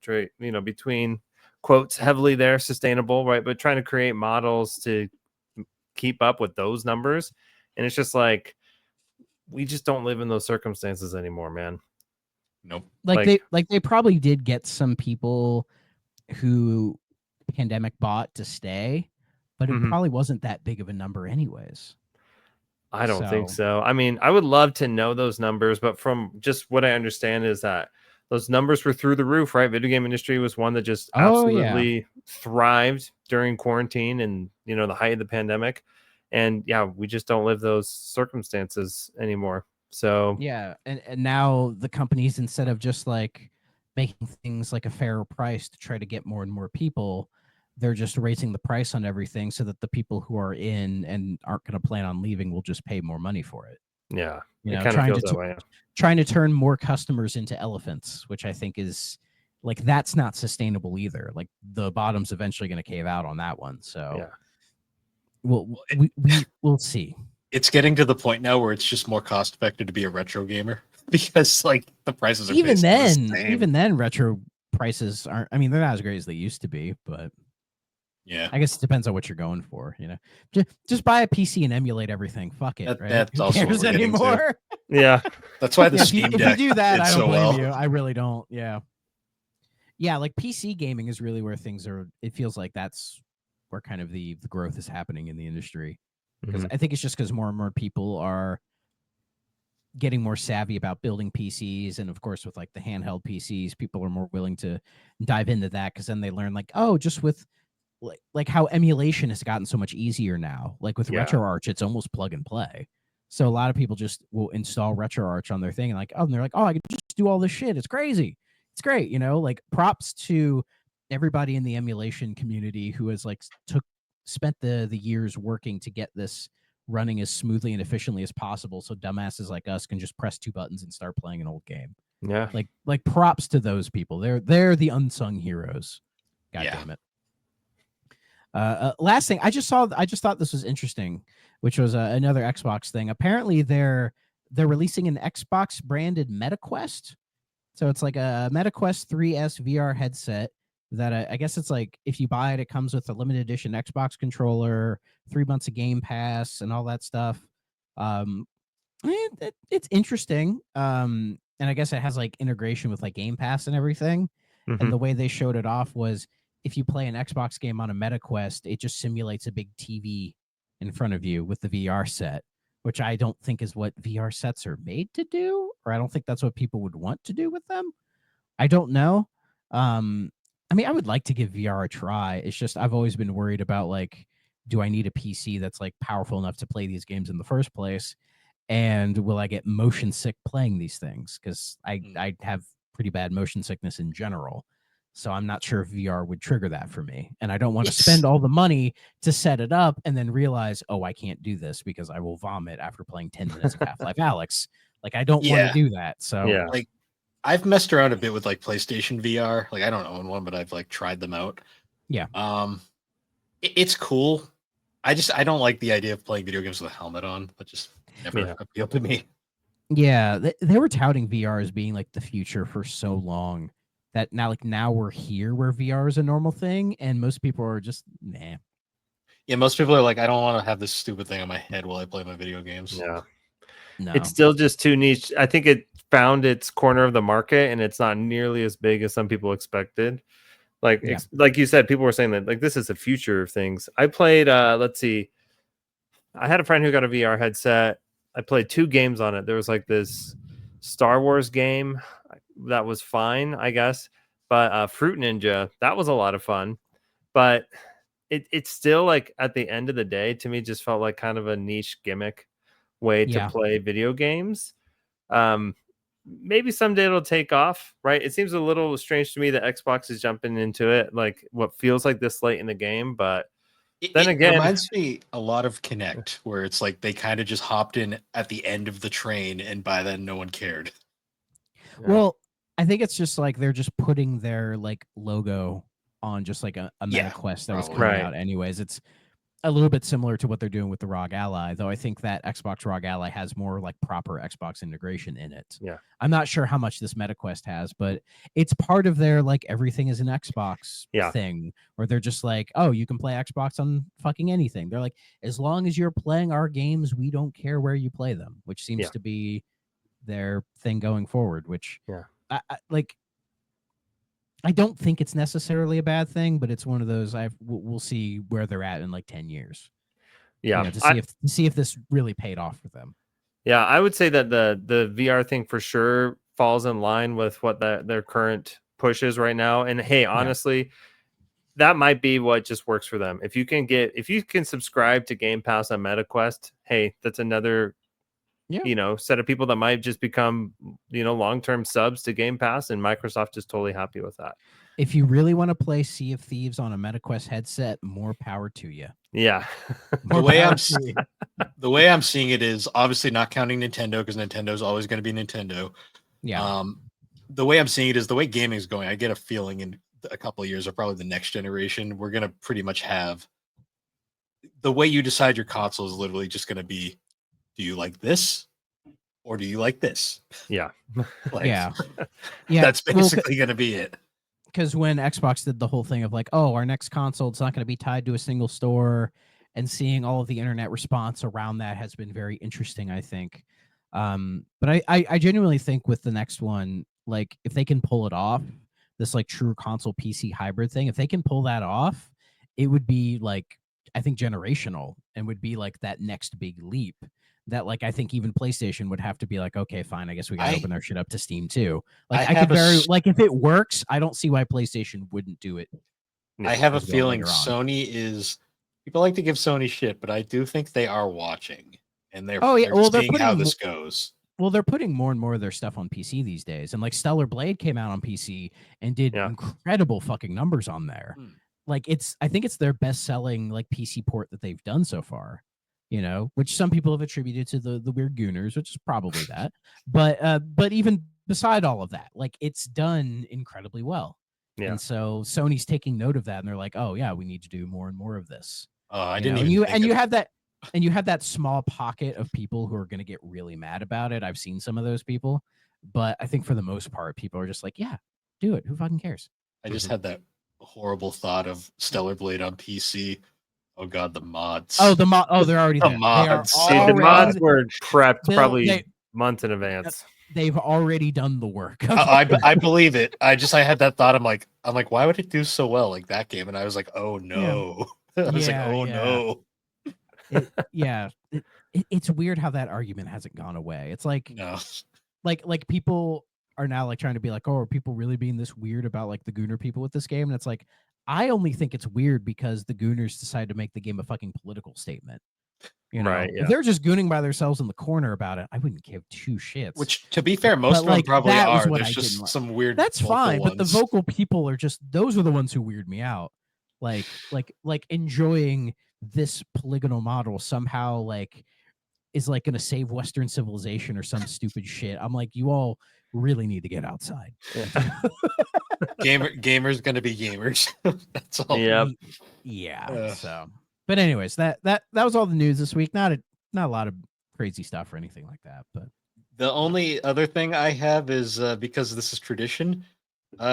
C: between quotes heavily there, sustainable, right? But trying to create models to keep up with those numbers. And it's just like, we just don't live in those circumstances anymore, man.
B: Nope. Like they probably did get some people who pandemic bought to stay, but it probably wasn't that big of a number anyways.
C: I don't think so. I mean, I would love to know those numbers, but from just what I understand is that those numbers were through the roof, right? Video game industry was one that just absolutely thrived during quarantine and, the height of the pandemic. And yeah, we just don't live those circumstances anymore. So
B: yeah, and now the companies, instead of just like making things like a fairer price to try to get more and more people, they're just raising the price on everything so that the people who are in and aren't going to plan on leaving will just pay more money for it.
C: Yeah, it kind of feels that way.
B: Trying to turn more customers into elephants, which I think is, like, that's not sustainable either. Like, the bottom's eventually going to cave out on that one. So yeah, we'll see.
A: It's getting to the point now where it's just more cost effective to be a retro gamer, because like the prices are
B: even then retro prices aren't, I mean, they're not as great as they used to be, but
A: yeah,
B: I guess it depends on what you're going for. Just buy a PC and emulate everything. Fuck it, right?
A: That's also what we're
B: anymore.
C: Yeah,
A: that's why the Steam Deck.
B: If you do that, I don't blame you. I really don't. Yeah, like PC gaming is really where things are. It feels like that's where kind of the growth is happening in the industry, because I think it's just because more and more people are getting more savvy about building PCs, and of course with like the handheld PCs, people are more willing to dive into that, because then they learn, like, oh, just with like how emulation has gotten so much easier now. Like with RetroArch, it's almost plug and play. So a lot of people just will install RetroArch on their thing and they're like, oh, I can just do all this shit. It's crazy. It's great. Like, props to everybody in the emulation community who has like spent the years working to get this running as smoothly and efficiently as possible, so dumbasses like us can just press 2 buttons and start playing an old game.
C: Yeah.
B: Like props to those people. They're the unsung heroes. God damn it. Last thing, I just thought this was interesting, which was another Xbox thing. Apparently they're releasing an Xbox branded MetaQuest. So it's like a MetaQuest 3S VR headset that I guess it's like, if you buy it, it comes with a limited edition Xbox controller, 3 months of Game Pass, and all that stuff. It's interesting. And I guess it has like integration with like Game Pass and everything. And the way they showed it off was, if you play an Xbox game on a MetaQuest, it just simulates a big TV in front of you with the VR set, which I don't think is what VR sets are made to do, or I don't think that's what people would want to do with them. I don't know. I mean, I would like to give VR a try. It's just, I've always been worried about, like, do I need a PC that's like powerful enough to play these games in the first place? And will I get motion sick playing these things? Because I have pretty bad motion sickness in general. So I'm not sure if VR would trigger that for me. And I don't want to spend all the money to set it up and then realize, oh, I can't do this because I will vomit after playing 10 minutes of Half-Life Alyx. Like, I don't want to do that. So
A: like, I've messed around a bit with like PlayStation VR. Like, I don't own one, but I've like tried them out.
B: Yeah.
A: It's cool. I don't like the idea of playing video games with a helmet on. That just never appealed to me.
B: Yeah, they were touting VR as being like the future for so long, that now we're here where VR is a normal thing, and most people are just, nah.
A: Yeah, most people are like, I don't want to have this stupid thing on my head while I play my video games.
C: Yeah.
B: No.
C: It's still just too niche. I think it found its corner of the market, and it's not nearly as big as some people expected. Like like you said, people were saying that, like, this is the future of things. I played, let's see. I had a friend who got a VR headset. I played 2 games on it. There was like this Star Wars game that was fine, I guess. But Fruit Ninja, that was a lot of fun. But it's still, like, at the end of the day, to me, just felt like kind of a niche gimmick way to play video games. Maybe someday it'll take off, right? It seems a little strange to me that Xbox is jumping into it, like what feels like this late in the game. But then again,
A: it reminds me a lot of Kinect, where it's like they kind of just hopped in at the end of the train, and by then no one cared.
B: Yeah. Well, I think it's just like they're just putting their like logo on just like a meta quest that was coming out anyways. It's a little bit similar to what they're doing with the ROG Ally, though I think that Xbox ROG Ally has more like proper Xbox integration in it.
C: Yeah.
B: I'm not sure how much this MetaQuest has, but it's part of their like everything is an Xbox thing, where they're just like, oh, you can play Xbox on fucking anything. They're like, as long as you're playing our games, we don't care where you play them, which seems to be their thing going forward, which I don't think it's necessarily a bad thing, but it's one of those we'll see where they're at in like 10 years.
C: Yeah.
B: To see if this really paid off for them.
C: Yeah, I would say that the VR thing for sure falls in line with what their current push is right now. And hey, honestly, that might be what just works for them. If you can subscribe to Game Pass on MetaQuest, hey, that's another set of people that might just become, long-term subs to Game Pass, and Microsoft is totally happy with that.
B: If you really want to play Sea of Thieves on a MetaQuest headset, more power to you.
C: Yeah.
A: The way I'm seeing it is obviously not counting Nintendo, because Nintendo's always going to be Nintendo.
B: Yeah.
A: The way I'm seeing it is the way gaming is going. I get a feeling in a couple of years, or probably the next generation, we're going to pretty much have the way you decide your console is literally just going to be, do you like this or do you like this?
C: Yeah.
B: Yeah.
A: That's basically going to be it.
B: Because when Xbox did the whole thing of like, oh, our next console, it's not going to be tied to a single store, and seeing all of the internet response around that has been very interesting, I think. But I genuinely think with the next one, like if they can pull it off, this like true console PC hybrid thing, if they can pull that off, it would be like, I think generational, and would be like that next big leap that like I think even PlayStation would have to be like, okay, fine, I guess we gotta open our shit up to Steam too. Like I could like if it works, I don't see why PlayStation wouldn't do it.
A: I have a feeling Sony is, people like to give Sony shit, but I do think they are watching, and they're seeing how this goes.
B: Well, they're putting more and more of their stuff on PC these days, and like Stellar Blade came out on PC and did incredible fucking numbers on there. Like I think it's their best selling like PC port that they've done so far. Which some people have attributed to the weird gooners, which is probably that. But even beside all of that, like it's done incredibly well. Yeah. And so Sony's taking note of that, and they're like, oh yeah, we need to do more and more of this.
A: I didn't even
B: you have that small pocket of people who are going to get really mad about it. I've seen some of those people, but I think for the most part, people are just like, yeah, do it. Who fucking cares?
A: I just had that horrible thought of Stellar Blade on PC. Oh god, the mods.
B: Oh, they're already there.
A: Mods.
C: The mods were prepped probably months in advance.
B: They've already done the work.
A: I believe it. I had that thought. I'm like, why would it do so well like that game? And I was like, oh no. I was like, oh no.
B: It's weird how that argument hasn't gone away. It's like,
A: no.
B: like people are now like trying to be like, oh, are people really being this weird about like the Gooner people with this game? And it's like, I only think it's weird because the Gooners decided to make the game a fucking political statement.
C: Right,
B: if they're just gooning by themselves in the corner about it, I wouldn't give two shits.
A: Which, to be fair, most of them probably are. There's just some weird.
B: That's fine, but the vocal people are just, those are the ones who weird me out. Like enjoying this polygonal model somehow like is like going to save Western civilization or some stupid shit. I'm like, you all really need to get outside.
A: Gamers gonna be gamers. That's all.
B: Yeah. So, but anyways, that was all the news this week. Not a lot of crazy stuff or anything like that. But
A: the only other thing I have is because this is tradition,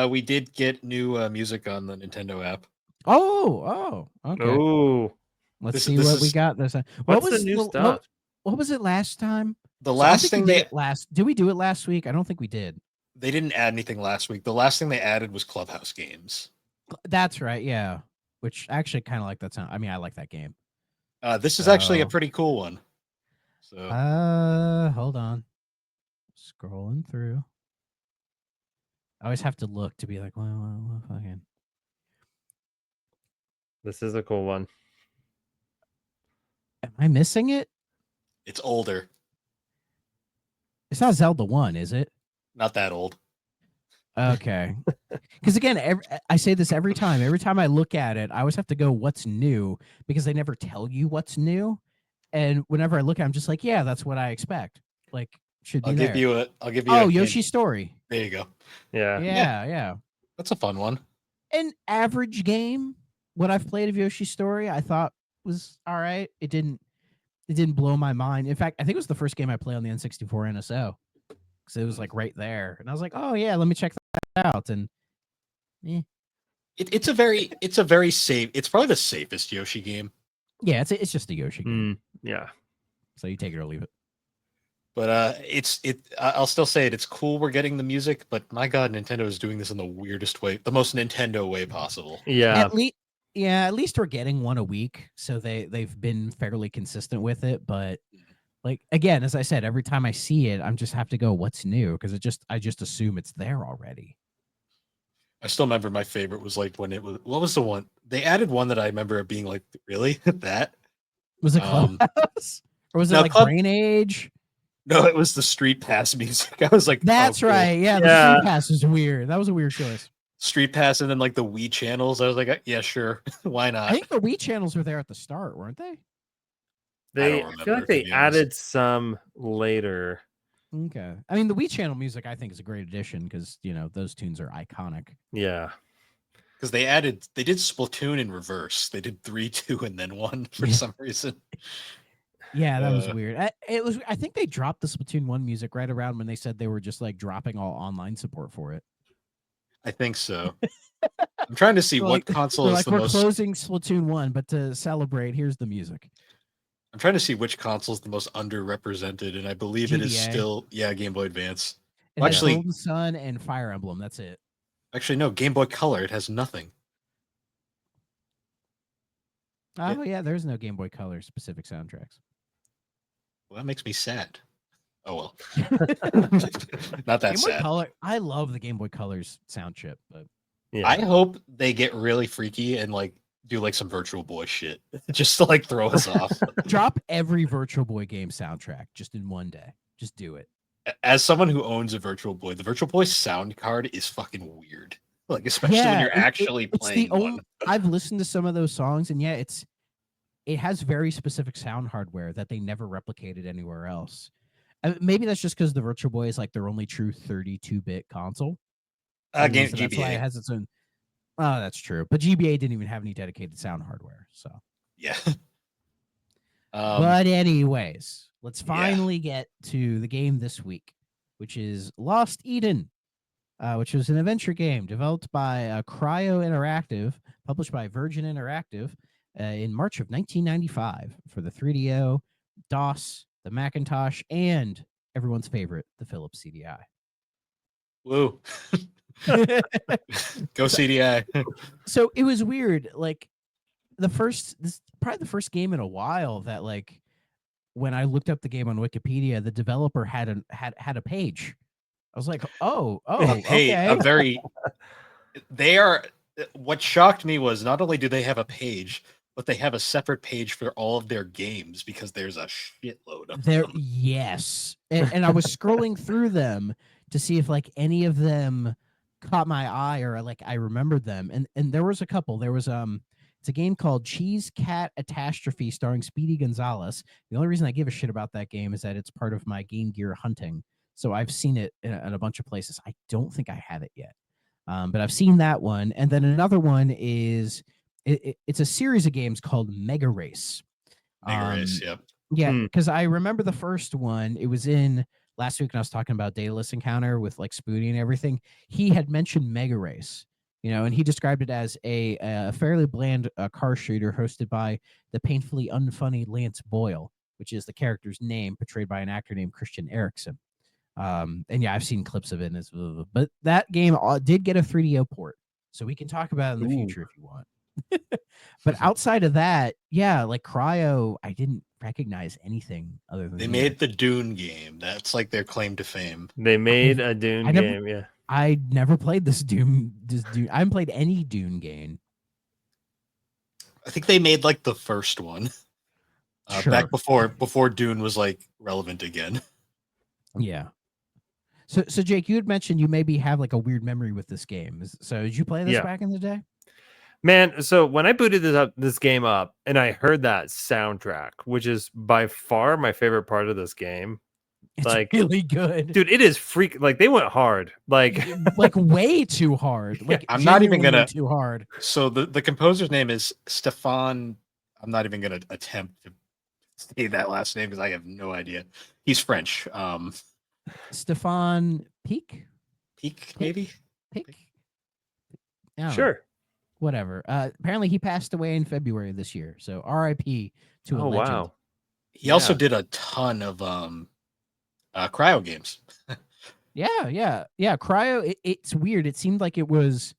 A: we did get new music on the Nintendo app.
B: Oh, okay.
C: Oh,
B: let's see what we got this time.
C: What's the new stuff?
B: What was it last time?
A: The last thing did
B: we do it last week? I don't think we did.
A: They didn't add anything last week. The last thing they added was Clubhouse games.
B: That's right, yeah. Which I actually kind of like that sound. I mean, I like that game.
A: This is actually a pretty cool one. So
B: hold on. Scrolling through. I always have to look to be like, well, fucking.
C: This is a cool one.
B: Am I missing it?
A: It's older.
B: It's not Zelda 1, is it?
A: Not that old.
B: Okay. Because again, I say this every time. Every time I look at it, I always have to go, what's new? Because they never tell you what's new. And whenever I look at it, I'm just like, yeah, that's what I expect. Like, should be there.
A: I'll give you a
B: Yoshi's Story.
A: There you go.
B: Yeah.
A: That's a fun one.
B: An average game, what I've played of Yoshi's Story, I thought was all right. It didn't blow my mind. In fact, I think it was the first game I played on the N64 NSO. Because it was like right there. And I was like, oh yeah, let me check that out. And
A: it's a very safe. It's probably the safest Yoshi game.
B: Yeah, it's just a Yoshi game.
C: Yeah.
B: So you take it or leave it.
A: But I'll still say it. It's cool we're getting the music, but my God, Nintendo is doing this in the weirdest way, the most Nintendo way possible.
C: Yeah.
B: At least we're getting one a week, so they've been fairly consistent with it. But like again, as I said, every time I see it, I'm just have to go, what's new? Because I just assume it's there already.
A: I still remember my favorite was like when it was, what was the one? They added one that I remember it being like, really? That?
B: Was it Clubhouse? Or was it like Brain Age?
A: No, it was the Street Pass music. I was like,
B: that's right. Yeah, the Street Pass is weird. That was a weird choice.
A: Street Pass and then like the Wii channels. I was like, yeah, sure. Why not?
B: I think the Wii channels were there at the start, weren't they?
C: I feel like they added some later.
B: Okay. I mean, the Wii channel music I think is a great addition because, those tunes are iconic.
C: Yeah.
A: Because they did Splatoon in reverse. They did 3, 2, and then 1 for some reason.
B: Yeah, that was weird. I think they dropped the Splatoon 1 music right around when they said they were just like dropping all online support for it.
A: I think so. I'm trying to see what console is the most.
B: We're closing Splatoon 1, but to celebrate, here's the music.
A: I'm trying to see which console is the most underrepresented, and I believe
B: GBA.
A: It is still Game Boy Advance.
B: It has Golden Sun and Fire Emblem. That's it.
A: Actually, no, Game Boy Color. It has nothing.
B: Oh yeah, there's no Game Boy Color specific soundtracks.
A: Well, that makes me sad. Oh well, not that
B: Game
A: sad.
B: Boy Color. I love the Game Boy Color's sound chip, but
A: yeah. I hope they get really freaky and like do like some Virtual Boy shit just to like throw us off.
B: Drop every Virtual Boy game soundtrack just in one day. Just do it.
A: As someone who owns a Virtual Boy, the Virtual Boy sound card is fucking weird. Like especially when you're actually playing one.
B: I've listened to some of those songs, and yeah, it has very specific sound hardware that they never replicated anywhere else. Maybe that's just because the Virtual Boy is like their only true 32-bit console.
A: GBA.
B: That's why it has its own. Oh, that's true. But GBA didn't even have any dedicated sound hardware. So
A: yeah.
B: But anyways, let's finally get to the game this week, which is Lost Eden, which was an adventure game developed by Cryo Interactive, published by Virgin Interactive in March of 1995 for the 3DO, DOS, the Macintosh, and everyone's favorite, the Philips CDI.
A: Woo. Go CDI.
B: So it was weird. Like probably the first game in a while that like when I looked up the game on Wikipedia, the developer had a page. I was like, oh,
A: hey,
B: okay.
A: What shocked me was not only do they have a page, but they have a separate page for all of their games because there's a shitload of them.
B: Yes. And I was scrolling through them to see if like any of them caught my eye or like I remembered them. And there was a couple. There was it's a game called Cheese Cat Atastrophe starring Speedy Gonzalez. The only reason I give a shit about that game is that it's part of my Game Gear hunting. So I've seen it in a bunch of places. I don't think I have it yet. But I've seen that one. And then another one is it's a series of games called Mega Race.
A: Yep.
B: Yeah, because I remember the first one. It was in last week when I was talking about Daedalus Encounter with like Spoody and everything. He had mentioned Mega Race, and he described it as a fairly bland car shooter hosted by the painfully unfunny Lance Boyle, which is the character's name, portrayed by an actor named Christian Eriksen. And yeah, I've seen clips of it. But that game did get a 3DO port, so we can talk about it in the future if you want. But outside of that, yeah, like Cryo, I didn't recognize anything other than
A: they made the Dune game. That's like their claim to fame.
C: They made a Dune game. Yeah,
B: I never played this Dune. I haven't played any Dune game.
A: I think they made like the first one back before Dune was like relevant again.
B: Yeah. So Jake, you had mentioned you maybe have like a weird memory with this game. So did you play this back in the day?
C: Man, so when I booted this game up and I heard that soundtrack, which is by far my favorite part of this game.
B: It's like really good.
C: Dude, it is like they went hard. Like
B: way too hard. Like
A: I'm not even gonna
B: too hard.
A: So the composer's name is Stefan. I'm not even gonna attempt to say that last name because I have no idea. He's French.
B: Stefan Peak,
A: maybe.
B: Peak.
C: Sure.
B: Whatever. Apparently he passed away in February of this year. So R.I.P. to a legend. Wow.
A: He also did a ton of Cryo games.
B: Yeah. Cryo. It's weird. It seemed like it was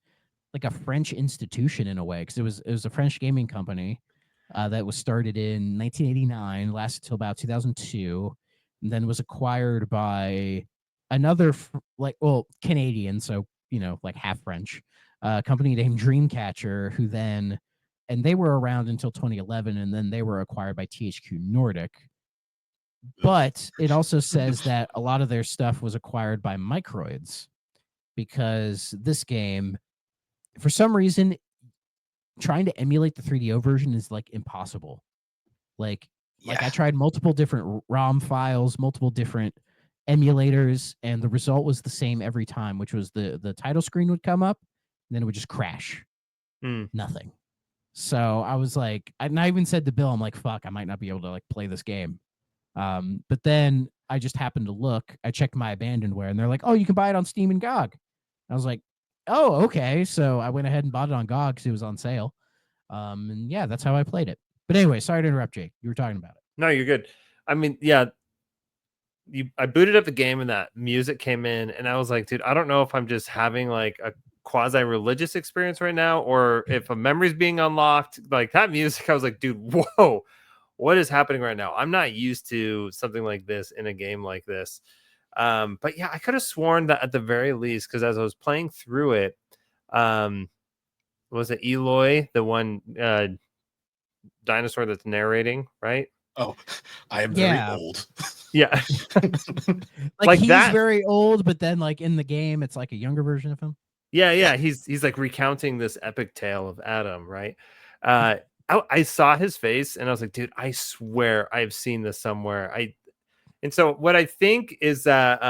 B: like a French institution in a way because it was a French gaming company that was started in 1989, lasted till about 2002, and then was acquired by another Canadian, so like half French. Company named Dreamcatcher, who then, and they were around until 2011, and then they were acquired by THQ Nordic. But it also says that a lot of their stuff was acquired by Microids, because this game, for some reason, trying to emulate the 3DO version is like impossible. Like I tried multiple different ROM files, multiple different emulators, and the result was the same every time, which was the title screen would come up, and then it would just crash. Nothing. So I was like, I even said to Bill, I'm like, fuck, I might not be able to like play this game. But then I just happened to look, I checked my abandonware, and they're like, oh, you can buy it on Steam and GOG. I was like, oh, okay. So I went ahead and bought it on GOG because it was on sale. And yeah, that's how I played it. But anyway, sorry to interrupt, Jake. You were talking about it.
C: No, you're good. I mean, yeah, I booted up the game and that music came in, and I was like, dude, I don't know if I'm just having like a quasi-religious experience right now, or if a memory's being unlocked. Like that music, I was like, dude, whoa, what is happening right now? I'm not used to something like this in a game like this. But yeah, I could have sworn that at the very least, because as I was playing through it, was it Eloy, the one dinosaur that's narrating, right?
A: Oh, I am very old.
C: Yeah.
B: like he's that. Very old, but then like in the game, it's like a younger version of him.
C: Yeah. He's like recounting this epic tale of Adam, right? I saw his face and I was like, dude, I swear I've seen this somewhere. And so what I think is that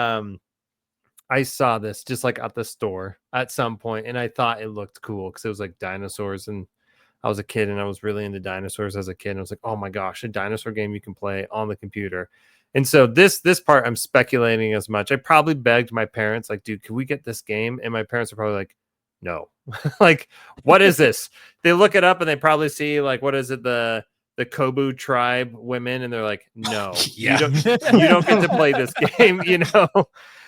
C: I saw this just like at the store at some point, and I thought it looked cool because it was like dinosaurs, and I was a kid and I was really into dinosaurs as a kid. And I was like, oh my gosh, a dinosaur game you can play on the computer. And so this part, I'm speculating as much. I probably begged my parents, like, dude, can we get this game? And my parents are probably like, no. Like, what is this? They look it up and they probably see like, what is it? The Kobu tribe women. And they're like, no, you don't get to play this game,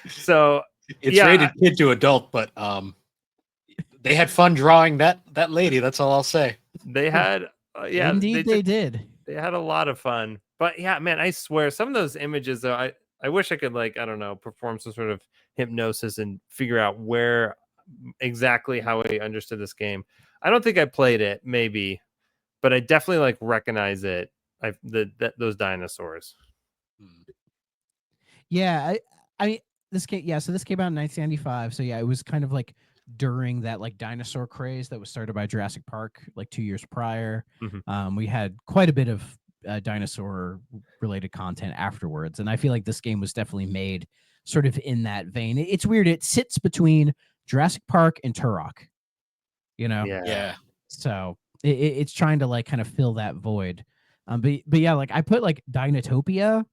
C: So
A: it's rated kid to adult, but they had fun drawing that lady. That's all I'll say.
C: They had,
B: indeed they did.
C: They had a lot of fun. But yeah, man, I swear some of those images, though, I wish I could, like, I don't know, perform some sort of hypnosis and figure out where exactly how I understood this game. I don't think I played it, maybe, but I definitely like recognize it. Those dinosaurs.
B: Yeah, I mean, this came out in 1995. So yeah, it was kind of like during that like dinosaur craze that was started by Jurassic Park like 2 years prior.
C: Mm-hmm.
B: We had quite a bit of dinosaur related content afterwards, and I feel like this game was definitely made sort of in that vein. It's weird. It sits between Jurassic Park and Turok,
A: Yeah.
B: So it's trying to like kind of fill that void. But yeah, like I put like Dinotopia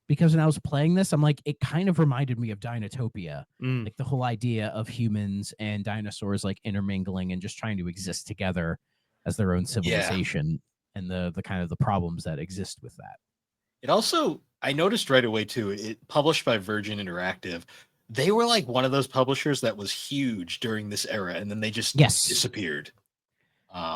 B: because when I was playing this, I'm like, it kind of reminded me of Dinotopia, like the whole idea of humans and dinosaurs like intermingling and just trying to exist together as their own civilization. And the kind of the problems that exist with that.
A: It also, I noticed right away too, it published by Virgin Interactive. They were like one of those publishers that was huge during this era, and then they just disappeared.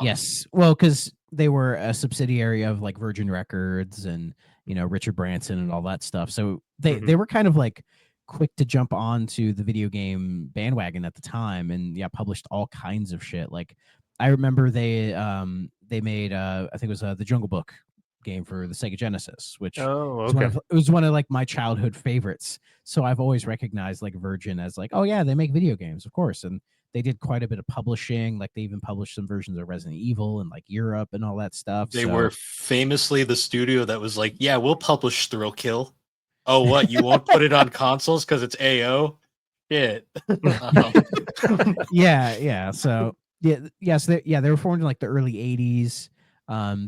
B: Yes. Well, because they were a subsidiary of like Virgin Records and, Richard Branson and all that stuff. So they were kind of like quick to jump onto the video game bandwagon at the time, and published all kinds of shit. Like I remember they made I think it was The Jungle Book game for the Sega Genesis, which
C: it
B: was one of like my childhood favorites. So I've always recognized like Virgin as like, oh yeah, they make video games, of course. And they did quite a bit of publishing. Like they even published some versions of Resident Evil in like Europe and all that stuff.
A: They were famously the studio that was like, yeah, we'll publish Thrill Kill. Oh, what? You won't put it on consoles because it's AO? Shit.
B: Yeah. So they were formed in like the early 80s.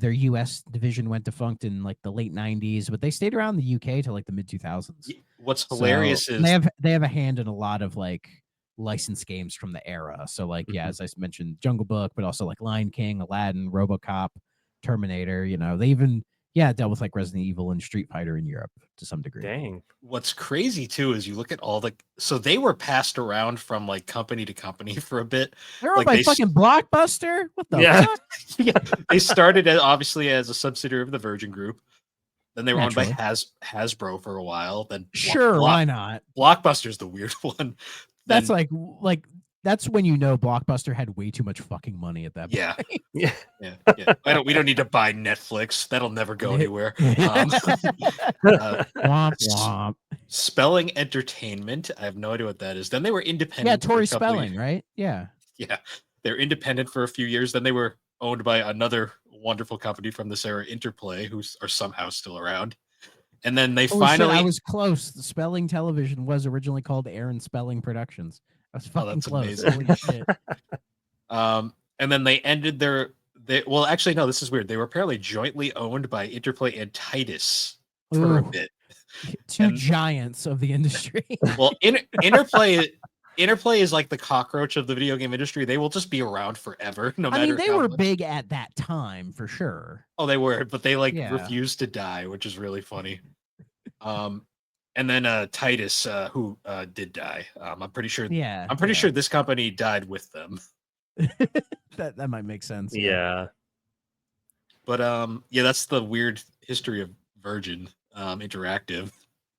B: Their US division went defunct in like the late 90s, but they stayed around the UK till like the mid 2000s.
A: What's hilarious is
B: they have a hand in a lot of like licensed games from the era. So like as I mentioned, Jungle Book, but also like Lion King, Aladdin, RoboCop, Terminator. They even dealt with like Resident Evil and Street Fighter in Europe to some degree.
C: Dang.
A: What's crazy too is you look at all so they were passed around from like company to company for a bit.
B: They're owned by fucking Blockbuster. What the fuck?
A: Yeah, they started obviously as a subsidiary of the Virgin Group. Then they were owned by Hasbro for a while. Then
B: why not?
A: Blockbuster's the weird one.
B: That's like that's when Blockbuster had way too much fucking money at that point.
C: Yeah.
A: We don't need to buy Netflix. That'll never go anywhere.
B: Womp womp.
A: Spelling Entertainment. I have no idea what that is. Then they were independent.
B: Yeah, Tori Spelling, right? Yeah.
A: Yeah. They're independent for a few years. Then they were owned by another wonderful company from this era, Interplay, who are somehow still around. And then they finally...
B: I was close. The Spelling Television was originally called Aaron Spelling Productions. I was fucking close. Holy shit.
A: And then they ended well, actually, no, this is weird. They were apparently jointly owned by Interplay and Titus for a bit.
B: Two giants of the industry.
A: Well, Interplay is like the cockroach of the video game industry. They will just be around forever, no matter.
B: I mean, they were big at that time for sure.
A: Oh, they were, but they refused to die, which is really funny. And then Titus, who did die. I'm pretty sure. Yeah, I'm pretty sure this company died with them.
B: that might make sense.
C: Yeah.
A: But that's the weird history of Virgin Interactive.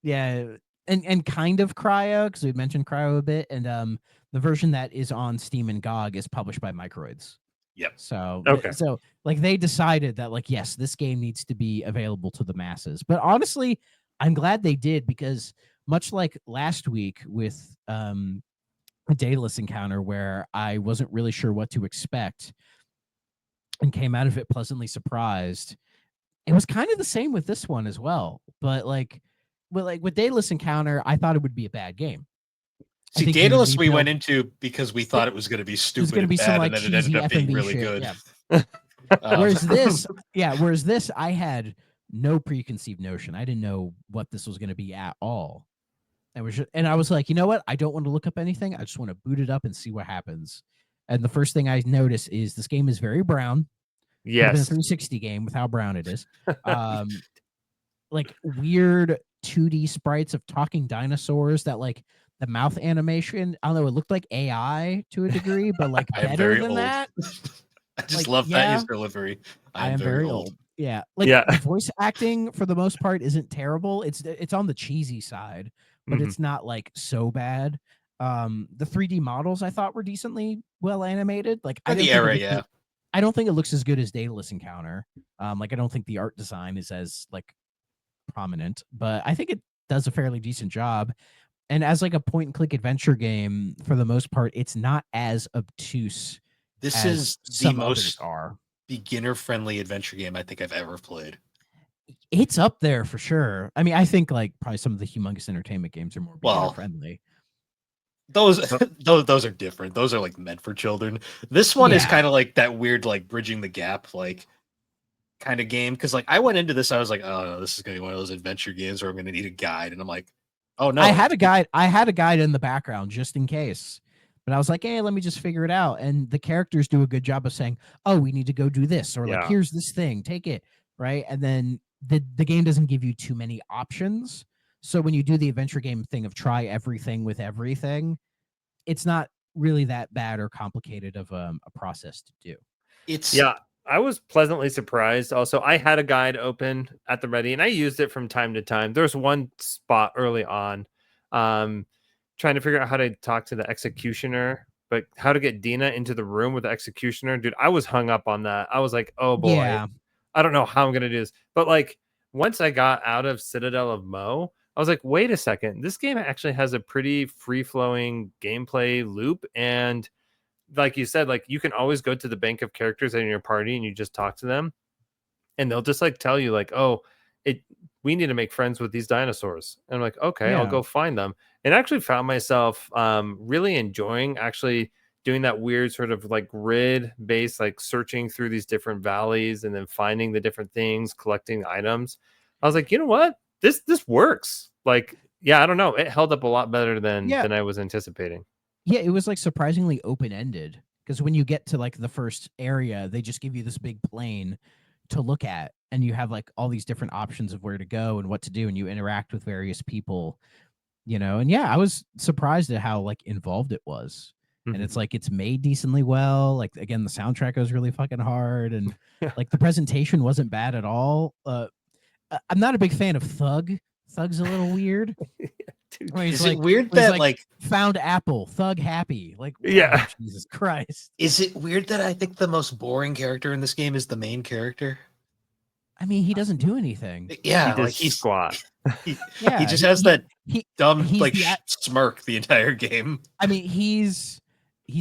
B: Yeah. And kind of Cryo, because we mentioned Cryo a bit, and the version that is on Steam and GOG is published by Microids.
A: Yep.
B: So like they decided that like, yes, this game needs to be available to the masses. But honestly, I'm glad they did, because much like last week with a Daedalus encounter where I wasn't really sure what to expect and came out of it pleasantly surprised, it was kind of the same with this one as well. But with Daedalus encounter, I thought it would be a bad game.
A: See, Daedalus we went into because we thought it was going to be stupid, it was going to be some like and then it ended up being really good.
B: Yeah. Whereas this, I had no preconceived notion. I didn't know what this was going to be at all. And I was like, you know what? I don't want to look up anything. I just want to boot it up and see what happens. And the first thing I notice is this game is very brown.
C: Yes.
B: It's a 360 game with how brown it is. Like weird 2D sprites of talking dinosaurs that like the mouth animation, I don't know, it looked like AI to a degree, but like better than that.
A: I just love that his delivery.
B: I am very old. Yeah. The voice acting for the most part isn't terrible. It's on the cheesy side, but it's not like so bad. The 3D models I thought were decently well animated. Like I don't think it looks as good as Daedalus Encounter. Like I don't think the art design is as like prominent, but I think it does a fairly decent job. And as like a point and click adventure game, for the most part, it's not as obtuse.
A: This is the most beginner friendly adventure game I think I've ever played.
B: It's up there for sure. I mean, I think like probably some of the Humongous Entertainment games are more beginner friendly.
A: Those are different. Those are like meant for children. This one is kind of like that weird, like bridging the gap, like kind of game. Because like I went into this, I was like, oh, this is gonna be one of those adventure games where I'm gonna need a guide, and I'm like, oh no, I had a guide in the background just in case. But I was like, hey, let me just figure it out. And the characters do a good job of saying, oh, we need to go do this, or like here's this thing, take it, right? And then the game doesn't give you too many options. So when you do the adventure game thing of try everything with everything, it's not really that bad or complicated of a process to do.
C: I was pleasantly surprised. Also, I had a guide open at the ready, and I used it from time to time. There's one spot early on, trying to figure out how to talk to the executioner, but how to get Dina into the room with the executioner. Dude, I was hung up on that. I was like, oh boy. Yeah. I don't know how I'm gonna do this. But like once I got out of Citadel of Mo, I was like, wait a second, this game actually has a pretty free-flowing gameplay loop. And like you said, like you can always go to the bank of characters in your party and you just talk to them, and they'll just like tell you like, oh, we need to make friends with these dinosaurs. And I'm like, okay, I'll go find them. And I actually found myself really enjoying actually doing that weird sort of like grid based, like searching through these different valleys and then finding the different things, collecting items. I was like, you know what? This works. Like, yeah, I don't know. It held up a lot better than I was anticipating.
B: Yeah, it was like surprisingly open-ended, because when you get to like the first area, they just give you this big plane to look at, and you have like all these different options of where to go and what to do, and you interact with various people, and yeah, I was surprised at how like involved it was. And it's like it's made decently well. Like again, the soundtrack goes really fucking hard, and like the presentation wasn't bad at all. I'm not a big fan of Thug. Thug's a little weird.
A: Dude, is it weird that like
B: found apple, Thug happy? Like,
C: yeah,
B: Jesus Christ.
A: Is it weird that I think the most boring character in this game is the main character?
B: I mean, he doesn't do anything.
A: Yeah,
C: like he's squat.
A: He just has that dumb like smirk the entire game.
B: I mean, he's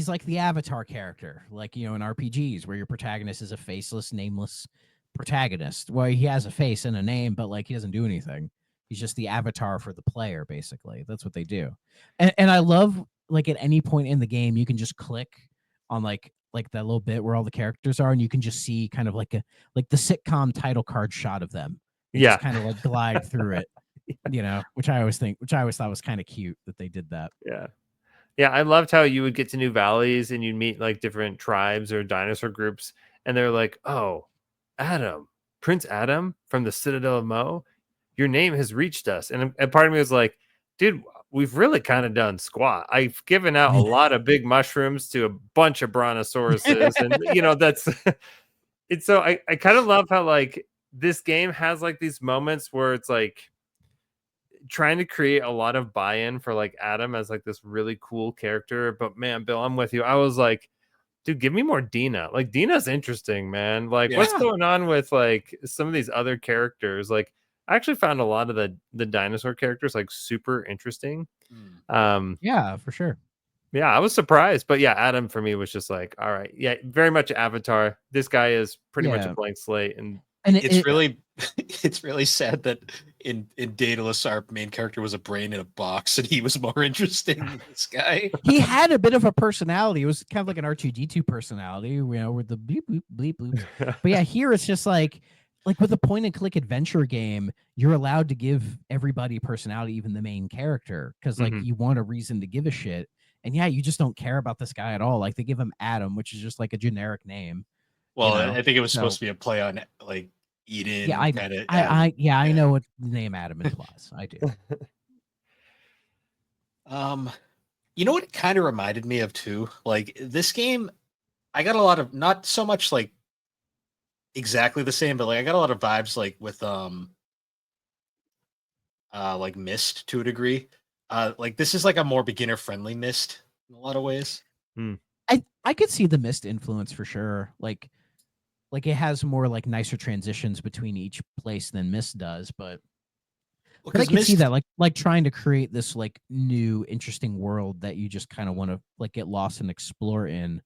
B: like the Avatar character, like in RPGs where your protagonist is a faceless, nameless protagonist. Well, he has a face and a name, but like he doesn't do anything. He's just the avatar for the player, basically. That's what they do. And I love, like, at any point in the game, you can just click on like that little bit where all the characters are, and you can just see kind of like the sitcom title card shot of them.
C: Yeah.
B: Kind of like glide through it, which I always thought was kind of cute that they did that.
C: Yeah. Yeah, I loved how you would get to new valleys and you'd meet like different tribes or dinosaur groups, and they're like, oh, Adam, Prince Adam from the Citadel of Mo, your name has reached us. And part of me was like, dude, we've really kind of done squat. I've given out a lot of big mushrooms to a bunch of brontosauruses. And, that's it's so I kind of love how like this game has like these moments where it's like trying to create a lot of buy-in for like Adam as like this really cool character. But man, Bill, I'm with you. I was like, dude, give me more Dina. Like Dina's interesting, man. Like what's going on with like some of these other characters? Like I actually found a lot of the dinosaur characters like super interesting.
B: Yeah, for sure.
C: Yeah, I was surprised, but yeah, Adam for me was just like, all right, yeah, very much Avatar. This guy is pretty much a blank slate, and
A: it's really sad that in Daedalus our main character was a brain in a box, and he was more interesting than this guy.
B: He had a bit of a personality. It was kind of like an R2-D2 personality, with the bleep bloop bleep bloop. But yeah, here it's just like with a point and click adventure game, you're allowed to give everybody personality, even the main character, because like you want a reason to give a shit. And yeah, you just don't care about this guy at all. Like they give him Adam, which is just like a generic name.
A: Well, I think it was supposed to be a play on like Eden.
B: Yeah, I know what the name Adam implies. I do.
A: You know what it kind of reminded me of too? Like this game, I got a lot of, not so much like exactly the same, but like I got a lot of vibes like with like Myst to a degree. Like this is like a more beginner friendly Myst in a lot of ways.
B: I could see the Myst influence for sure. Like it has more like nicer transitions between each place than Myst does, but I can see that like trying to create this like new interesting world that you just kind of want to like get lost and explore in.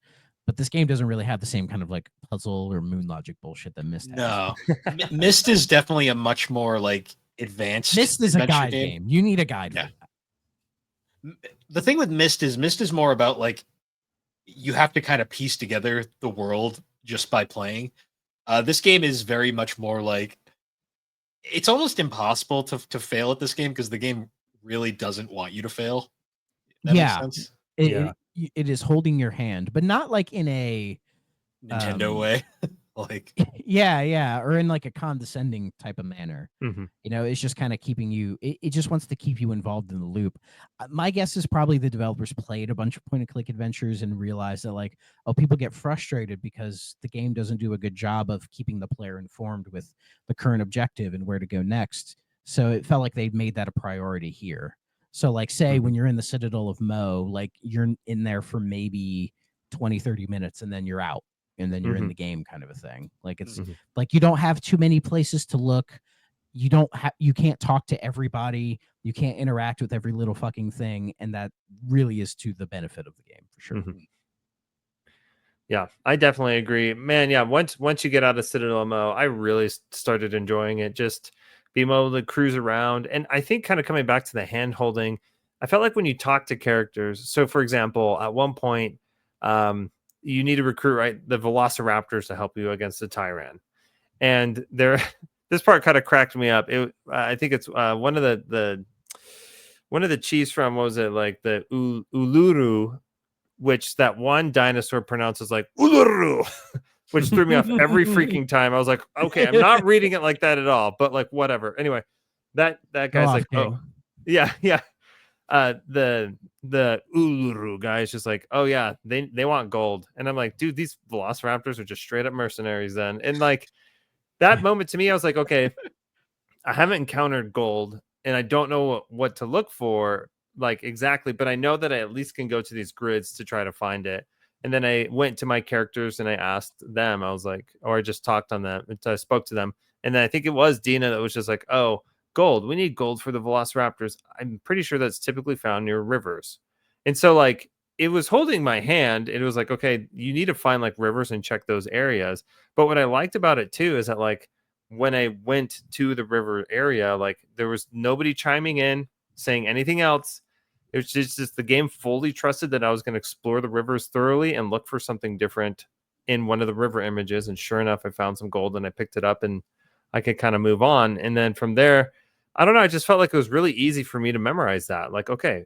B: But this game doesn't really have the same kind of like puzzle or moon logic bullshit that Myst has.
A: No, Myst is definitely a much more like advanced.
B: Myst is a guide game. You need a guide.
A: Yeah. The thing with Myst is more about like you have to kind of piece together the world just by playing. This game is very much more like it's almost impossible to fail at this game because the game really doesn't want you to fail. That makes sense?
B: It is holding your hand, but not like in a
A: Nintendo way. Like
B: or in like a condescending type of manner. It's just kind of keeping you, it just wants to keep you involved in the loop. My guess is probably the developers played a bunch of point and click adventures and realized that like, people get frustrated because the game doesn't do a good job of keeping the player informed with the current objective and where to go next. So it felt like they made that a priority here. So like say when you're in the Citadel of Mo, like you're in there for maybe 20-30 minutes and then you're out. and then you're in the game, kind of a thing. Like it's like you don't have too many places to look. You can't talk to everybody. You can't interact with every little fucking thing, and that really is to the benefit of the game for sure.
C: Yeah, I definitely agree, man. Yeah, once you get out of Citadel MO, I really started enjoying it. Just being able to cruise around, and I think kind of coming back to the hand holding, I felt like when you talk to characters. So, for example, at one point, you need to recruit the Velociraptors to help you against the Tyran, and there. This part kind of cracked me up. I think it's one of the chiefs from, what was it, like the Uluru, which that one dinosaur pronounces like Uluru, which threw me off every freaking time. I was like, okay, I'm not reading it like that at all, but like whatever. Anyway, that guy's like, King. Oh, yeah. The Uluru guy is just like, oh yeah, they want gold, and I'm like, dude, these Velociraptors are just straight up mercenaries then, and like. That moment to me, I was like, okay, I haven't encountered gold and I don't know what to look for like exactly, but I know that I at least can go to these grids to try to find it. And then I went to my characters and I asked them, I was like, or I just talked on them. I spoke to them. And then I think it was Dina that was just like, oh, gold. We need gold for the Velociraptors. I'm pretty sure that's typically found near rivers. And so like, it was holding my hand. It was like, okay, you need to find like rivers and check those areas. But what I liked about it too is that like when I went to the river area, like there was nobody chiming in saying anything else. It was just the game fully trusted that I was going to explore the rivers thoroughly and look for something different in one of the river images. And sure enough, I found some gold and I picked it up and I could kind of move on. And then from there, I don't know, I just felt like it was really easy for me to memorize that. Like, okay,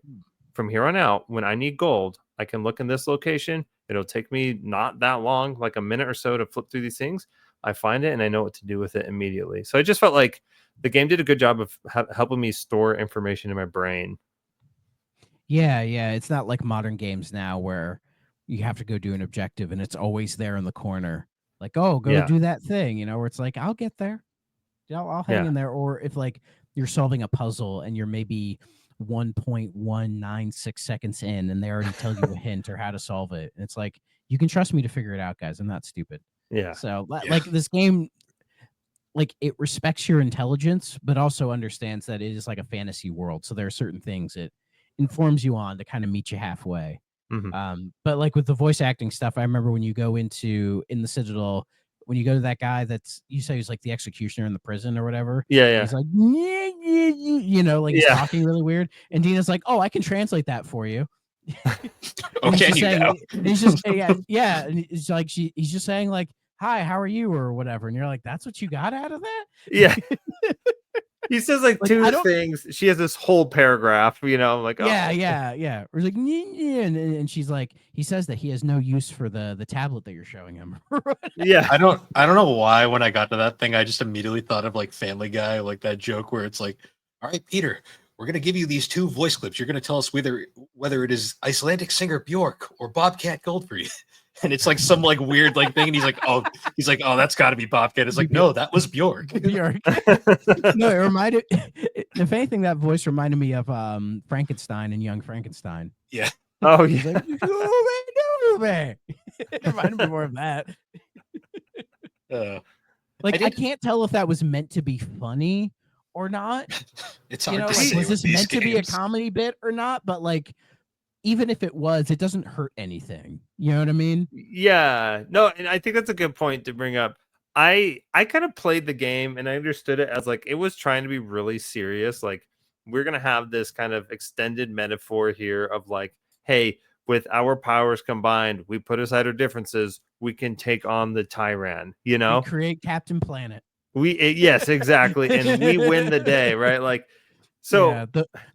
C: from here on out, when I need gold, I can look in this location. It'll take me not that long, like a minute or so to flip through these things. I find it and I know what to do with it immediately. So I just felt like the game did a good job of helping me store information in my brain.
B: Yeah. It's not like modern games now where you have to go do an objective and it's always there in the corner. Like, oh, go do that thing, where it's like, I'll get there. I'll hang in there. Or if like you're solving a puzzle and you're maybe 1.196 seconds in and they already tell you a hint or how to solve it. And it's like, you can trust me to figure it out, guys. I'm not stupid.
C: Yeah.
B: So like this game, like it respects your intelligence, but also understands that it is like a fantasy world. So there are certain things it informs you on to kind of meet you halfway. But like with the voice acting stuff, I remember when you go in the Citadel, when you go to that guy you say he's like the executioner in the prison or whatever.
C: Yeah.
B: He's like, like he's talking really weird. And Dina's like, oh, I can translate that for you.
A: Okay,
B: he's just yeah. And it's like he's just saying like, hi, how are you or whatever. And you're like, that's what you got out of that?
C: Yeah. He says like two things. She has this whole paragraph, I'm like, oh.
B: Yeah. Or like, and she's like, he says that he has no use for the tablet that you're showing him.
C: Yeah.
A: I don't know why when I got to that thing, I just immediately thought of like Family Guy, like that joke where it's like, all right, Peter, we're going to give you these two voice clips. You're going to tell us whether it is Icelandic singer Bjork or Bobcat Goldthwait. And it's like some like weird like thing. And he's like, oh, that's got to be Bobcat. It's like, no, that was Bjork.
B: No, it reminded. If anything, that voice reminded me of Frankenstein and Young Frankenstein.
A: Yeah.
C: Oh yeah.
B: Like, it reminded me more of that. I can't tell if that was meant to be funny or not.
A: It's hard to say.
B: Was this meant to be a comedy bit or not? But like, even if it was, it doesn't hurt anything. You know what I mean?
C: Yeah. No, and I think that's a good point to bring up. I kind of played the game and I understood it as like it was trying to be really serious. Like we're gonna have this kind of extended metaphor here of like, hey, with our powers combined, we put aside our differences, we can take on the Tyran. We
B: create Captain Planet.
C: Yes, exactly, and we win the day, right? Like. So
B: yeah,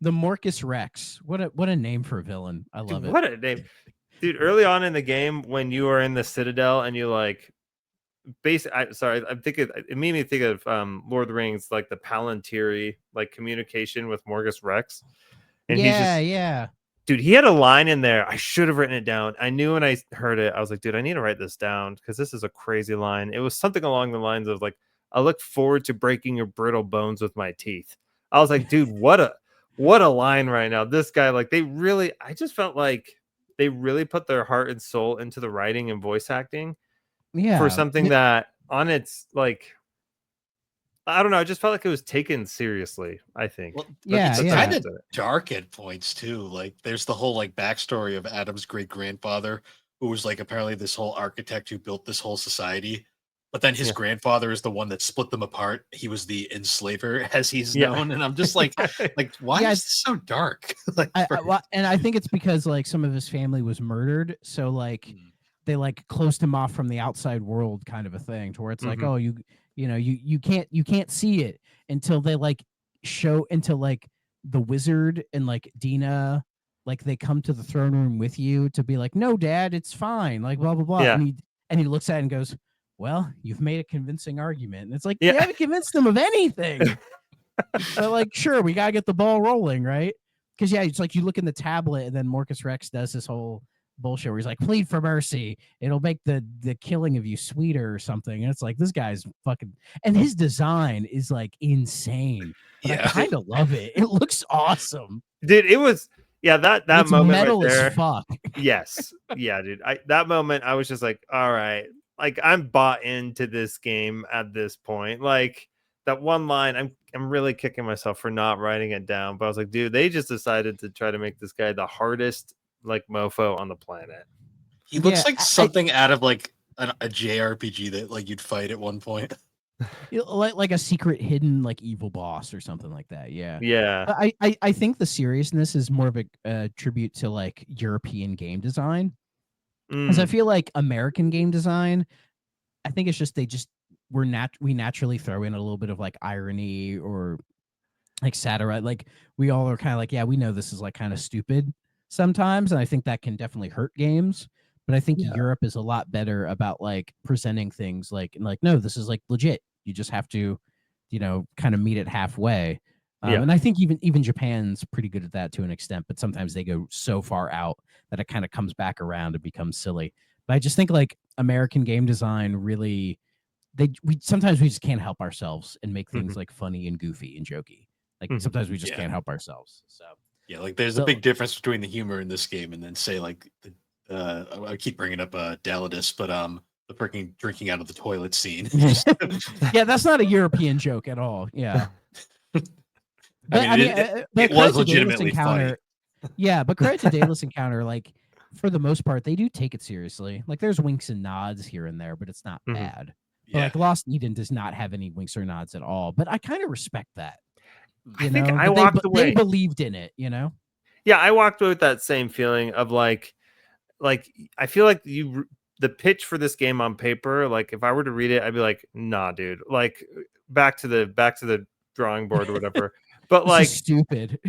B: the Morcus Rex, what a name for a villain. I love it.
C: What a name, dude! Early on in the game, when you are in the Citadel and you like, I'm thinking it made me think of Lord of the Rings, like the Palantiri, like communication with Morcus Rex. And
B: yeah,
C: dude, he had a line in there. I should have written it down. I knew when I heard it, I was like, dude, I need to write this down because this is a crazy line. It was something along the lines of like, I look forward to breaking your brittle bones with my teeth. I was like, dude, what a line right now. This guy, like I just felt like they really put their heart and soul into the writing and voice acting. for something that on its like, I don't know, I just felt like it was taken seriously, I think.
A: Well, it's kind of dark at points too. Like there's the whole like backstory of Adam's great grandfather, who was like apparently this whole architect who built this whole society. But then his grandfather is the one that split them apart. He was the enslaver, as he's known. And I'm just like why is this so dark? Like,
B: and I think it's because like some of his family was murdered, so like they like closed him off from the outside world, kind of a thing, to where it's like, oh, you can't see it until they like show until like the wizard and like Dina, like they come to the throne room with you to be like, no, Dad, it's fine, like blah blah blah. And he looks at it and goes, well, you've made a convincing argument. And it's like, you haven't convinced them of anything. But like, sure, we gotta get the ball rolling, right? Because it's like you look in the tablet and then Marcus Rex does this whole bullshit where he's like, plead for mercy, it'll make the killing of you sweeter or something. And it's like, this guy's fucking, and his design is like insane, but I kind of love it. It looks awesome,
C: dude. It was that it's moment
B: metal
C: right there,
B: as fuck.
C: Yes, dude. That moment I was just like, all right, like I'm bought into this game at this point. Like that one line, I'm really kicking myself for not writing it down, but I was like, dude, they just decided to try to make this guy the hardest like mofo on the planet.
A: He looks like something out of like a JRPG that like you'd fight at one point.
B: Like a secret hidden like evil boss or something like that.
C: Yeah.
B: I think the seriousness is more of a tribute to like European game design, because I feel like American game design, I think it's just we naturally throw in a little bit of like irony or like satire. Like we all are kind of like, yeah, we know this is like kind of stupid sometimes, and I think that can definitely hurt games. But I think Europe is a lot better about like presenting things like no, this is like legit. You just have to, kind of meet it halfway. And I think even Japan's pretty good at that to an extent, but sometimes they go so far out that it kind of comes back around and becomes silly. But I just think like American game design really, sometimes we just can't help ourselves and make things like funny and goofy and jokey. Like sometimes we just can't help ourselves. So
A: like there's a big difference between the humor in this game and then say like I keep bringing up Dalidus, but the freaking drinking out of the toilet scene.
B: Yeah, that's not a European joke at all. Yeah.
A: It was legitimately funny.
B: Yeah, but credit to Daedalus Encounter, like for the most part, they do take it seriously. Like there's winks and nods here and there, but it's not bad. But like Lost Eden does not have any winks or nods at all. But I kind of respect that.
C: I think I walked away.
B: They believed in it, Yeah,
C: I walked away with that same feeling of like I feel like the pitch for this game on paper, like if I were to read it, I'd be like, nah, dude, like back to the drawing board or whatever. But like
B: stupid.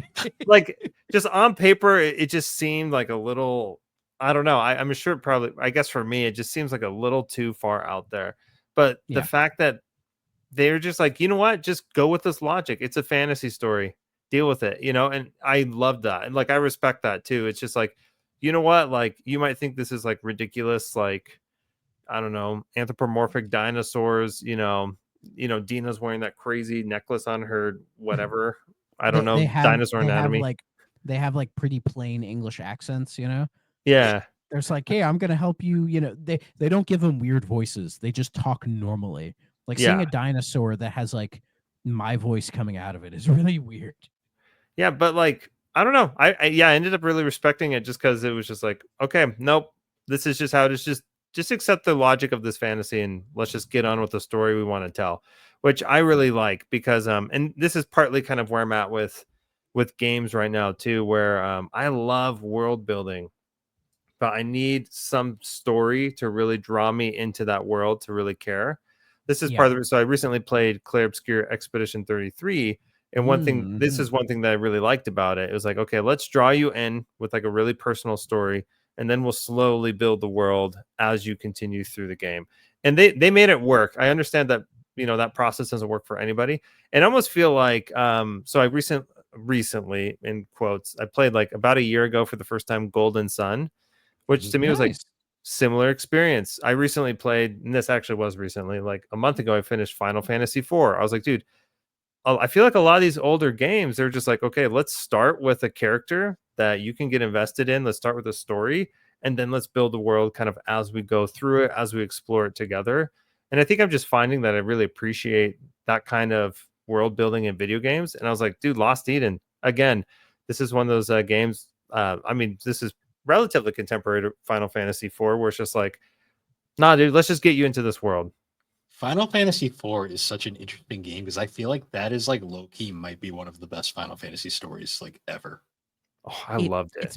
C: Like just on paper, it just seemed like a little, I don't know. I'm sure probably, I guess for me, it just seems like a little too far out there. But the fact that they're just like, you know what, just go with this logic. It's a fantasy story. Deal with it, and I love that. And like, I respect that too. It's just like, you know what, like you might think this is like ridiculous, like, I don't know, anthropomorphic dinosaurs, Dina's wearing that crazy necklace on her, whatever. I don't know, dinosaur anatomy.
B: They have like pretty plain English accents,
C: Yeah.
B: There's like, hey, I'm gonna help you. They don't give them weird voices. They just talk normally. Like seeing a dinosaur that has like my voice coming out of it is really weird.
C: Yeah, but like, I don't know. I ended up really respecting it just because it was just like, okay, nope, this is just how it is. Just accept the logic of this fantasy and let's just get on with the story we want to tell, which I really like because and this is partly kind of where I'm at with games right now too, where I love world building, but I need some story to really draw me into that world to really care. This is part of it. So I recently played Clair Obscur Expedition 33. And one thing, this is one thing that I really liked about it. It was like, okay, let's draw you in with like a really personal story, and then we'll slowly build the world as you continue through the game. And they made it work. I understand that, that process doesn't work for anybody. And I almost feel like, so I recently, in quotes, I played like about a year ago for the first time Golden Sun, which to me was like similar experience. I recently played, and this actually was recently, like a month ago, I finished Final Fantasy IV. I was like, dude, I feel like a lot of these older games, they're just like, okay, let's start with a character that you can get invested in. Let's start with a story, and then let's build the world kind of as we go through it, as we explore it together. And I think I'm just finding that I really appreciate that kind of world building in video games. And I was like, dude, Lost Eden, again, this is one of those games. I mean, this is relatively contemporary to Final Fantasy IV, where it's just like, nah, dude, let's just get you into this world.
A: Final Fantasy IV is such an interesting game because I feel like that is like low key might be one of the best Final Fantasy stories like ever.
C: Oh, I loved it.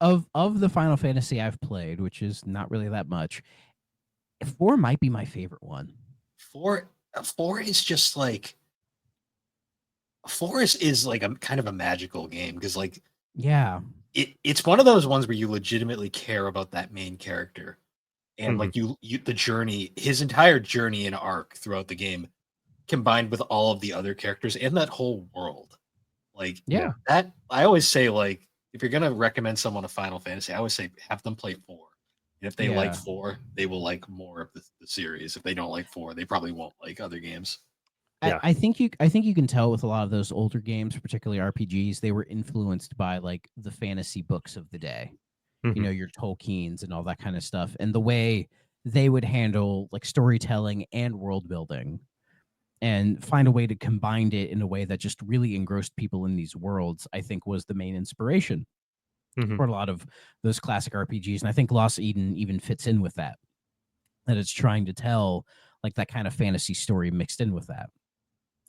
B: Of the Final Fantasy I've played, which is not really that much, 4 might be my favorite one.
A: 4 is just like 4 is like a kind of a magical game because like it's one of those ones where you legitimately care about that main character. And like you the journey, his entire journey and arc throughout the game, combined with all of the other characters and that whole world. Like that, I always say, like, if you're gonna recommend someone a Final Fantasy, I always say have them play 4. And if they like 4, they will like more of the series. If they don't like 4, they probably won't like other games.
B: I think you can tell with a lot of those older games, particularly RPGs, they were influenced by like the fantasy books of the day. You know, your Tolkien's and all that kind of stuff, and the way they would handle like storytelling and world building and find a way to combine it in a way that just really engrossed people in these worlds, I think was the main inspiration for a lot of those classic RPGs. And I think Lost Eden even fits in with that it's trying to tell like that kind of fantasy story mixed in with that.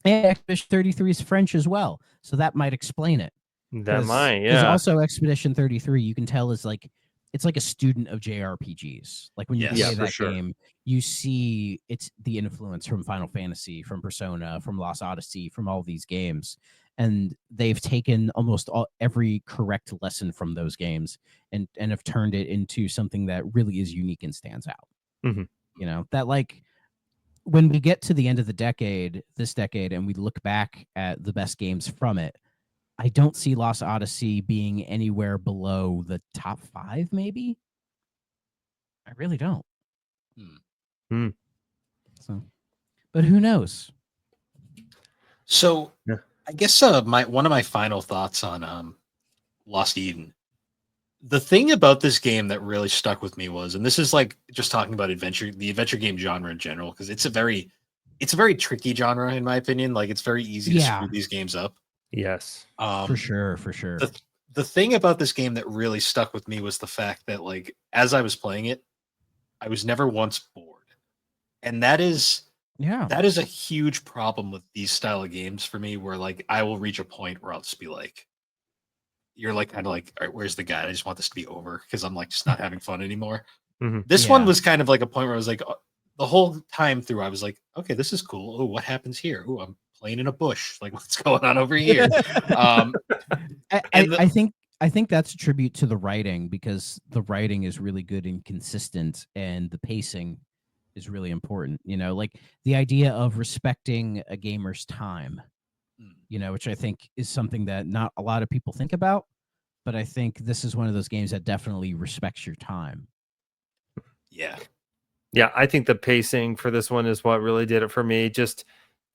B: And Expedition 33 is French as well, so that might explain it.
C: That might,
B: Because also Expedition 33, you can tell is like it's like a student of JRPGs. Like when you play that game, you see it's the influence from Final Fantasy, from Persona, from Lost Odyssey, from all these games, and they've taken almost every correct lesson from those games and have turned it into something that really is unique and stands out. You know, that like when we get to the end of this decade, and we look back at the best games from it, I don't see Lost Odyssey being anywhere below the top 5, maybe. I really don't. So, but who knows?
A: So, I guess one of my final thoughts on Lost Eden. The thing about this game that really stuck with me was, and this is like just talking about the adventure game genre in general, because it's a very tricky genre in my opinion. Like it's very easy to screw these games up.
C: Yes.
B: For sure.
A: The thing about this game that really stuck with me was the fact that like as I was playing it, I was never once bored. And that is a huge problem with these style of games for me, where like I will reach a point where I'll just be like, you're like kind of like, all right, where's the guy? I just want this to be over because I'm like just not having fun anymore. This one was kind of like a point where I was like, the whole time through, I was like, okay, this is cool. Oh, what happens here? Oh, I'm playing in a bush. Like, what's going on over here?
B: I think that's a tribute to the writing, because the writing is really good and consistent, and the pacing is really important. You know, like the idea of respecting a gamer's time, you know, which I think is something that not a lot of people think about, but I think this is one of those games that definitely respects your time.
C: Yeah, I think the pacing for this one is what really did it for me. Just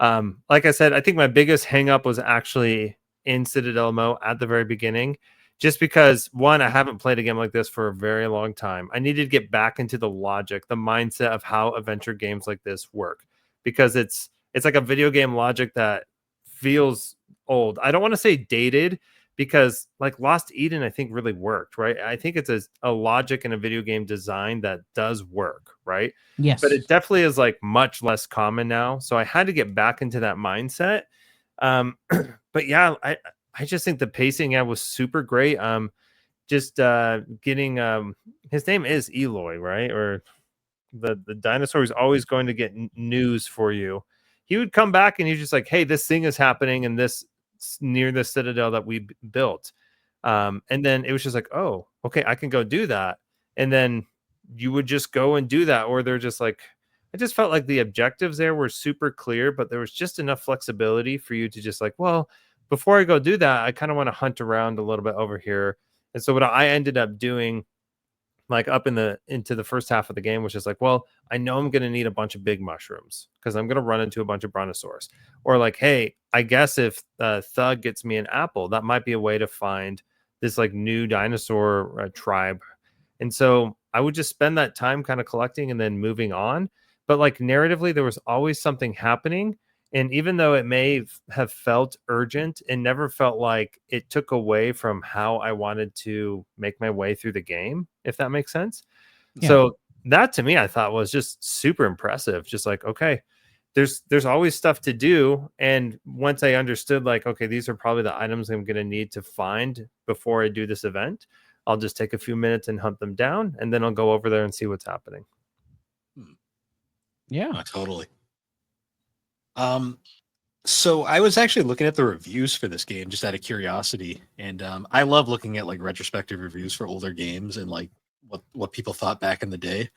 C: like I said, I think my biggest hang up was actually in Citadel Mo at the very beginning, just because one, I haven't played a game like this for a very long time. I needed to get back into the logic, the mindset of how adventure games like this work, because it's like a video game logic that feels old. I don't want to say dated, because like Lost Eden, I think really worked, right? I think it's a logic in a video game design that does work, right?
B: Yes.
C: But it definitely is like much less common now. So I had to get back into that mindset. But yeah, I just think the pacing was super great. Just getting his name is Eloy, right? Or the dinosaur is always going to get news for you. He would come back and he's just like, hey, this thing is happening in this near the citadel that we built. And then it was just like, oh, okay, I can go do that. And then you would just go and do that. Or they're just like, I just felt like the objectives there were super clear, but there was just enough flexibility for you to just like, well, before I go do that, I kind of want to hunt around a little bit over here. And so what I ended up doing, like up into the first half of the game, was just like, well, I know I'm going to need a bunch of big mushrooms because I'm going to run into a bunch of brontosaurs. Or like, hey, I guess if Thug gets me an apple, that might be a way to find this like new dinosaur tribe. And so I would just spend that time kind of collecting and then moving on. But like narratively, there was always something happening. And even though it may have felt urgent, it never felt like it took away from how I wanted to make my way through the game, if that makes sense.
B: Yeah.
C: So that to me, I thought was just super impressive. Just like, okay, there's always stuff to do. And once I understood, like, okay, these are probably the items I'm going to need to find before I do this event, I'll just take a few minutes and hunt them down, and then I'll go over there and see what's happening.
B: Yeah,
A: totally. So I was actually looking at the reviews for this game just out of curiosity, and I love looking at like retrospective reviews for older games and like what people thought back in the day.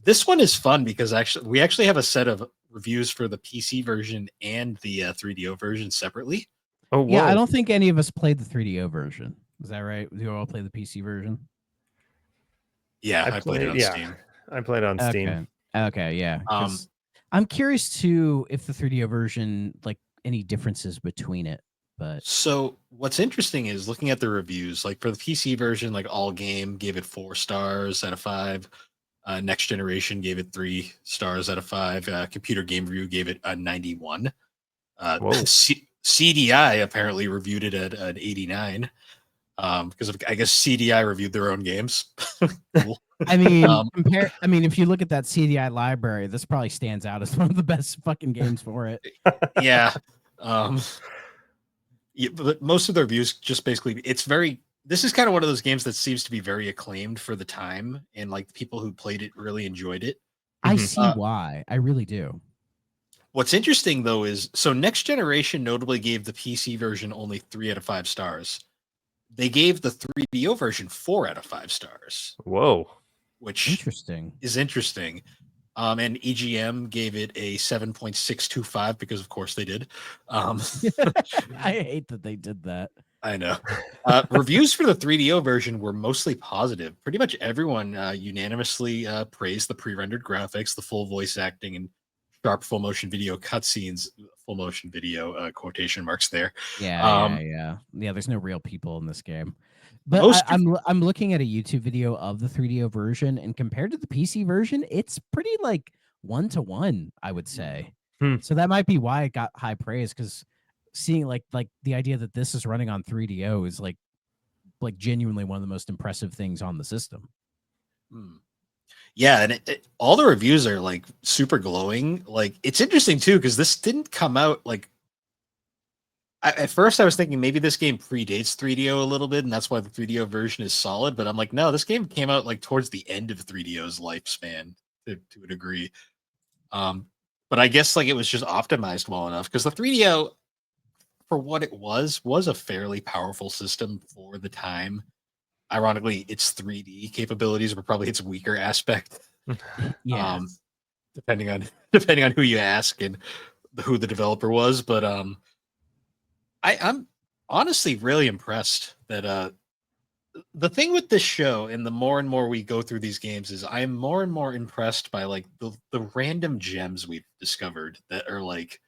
A: This one is fun because we actually have a set of reviews for the PC version and the 3DO version separately.
C: Oh, whoa.
B: Yeah, I don't think any of us played the 3DO version. Is that right? You all play the PC version?
A: Yeah, I played it on Steam.
C: I played it on Steam.
B: Okay, yeah. I'm curious too if the 3DO version, like any differences between it. But
A: so what's interesting is looking at the reviews, like for the PC version, like All Game gave it 4 stars out of 5. Next Generation gave it 3 stars out of 5. Computer Game Review gave it a 91. CDI apparently reviewed it at an 89. Because I guess CDI reviewed their own games. Cool.
B: I mean, if you look at that CDI library, this probably stands out as one of the best fucking games for it.
A: Yeah. Yeah, but most of the reviews just basically, this is kind of one of those games that seems to be very acclaimed for the time, and like people who played it really enjoyed it.
B: I see why. I really do.
A: What's interesting though is, so Next Generation notably gave the PC version only 3 out of 5 stars. They gave the 3DO version 4 out of 5 stars.
C: Whoa.
A: Which is interesting. And EGM gave it a 7.625 because of course they did.
B: I hate that they did that.
A: I know. Reviews for the 3DO version were mostly positive. Pretty much everyone unanimously praised the pre-rendered graphics, the full voice acting, and sharp full motion video cutscenes. Full motion video quotation marks there.
B: Yeah. There's no real people in this game. But I'm looking at a YouTube video of the 3DO version, and compared to the PC version, it's pretty like 1-to-1, I would say. So that might be why it got high praise, because seeing like the idea that this is running on 3DO is like genuinely one of the most impressive things on the system.
A: Yeah, and all the reviews are like super glowing. Like, it's interesting too because this didn't come out like. At first, I was thinking maybe this game predates 3DO a little bit, and that's why the 3DO version is solid. But I'm like, no, this game came out like towards the end of 3DO's lifespan to a degree. But I guess like it was just optimized well enough because the 3DO, for what it was a fairly powerful system for the time. Ironically, its 3D capabilities were probably its weaker aspect.
B: Yeah.
A: Depending on who you ask and who the developer was, but I'm honestly really impressed that the thing with this show, and the more and more we go through these games, is I am more and more impressed by like the random gems we've discovered that are like,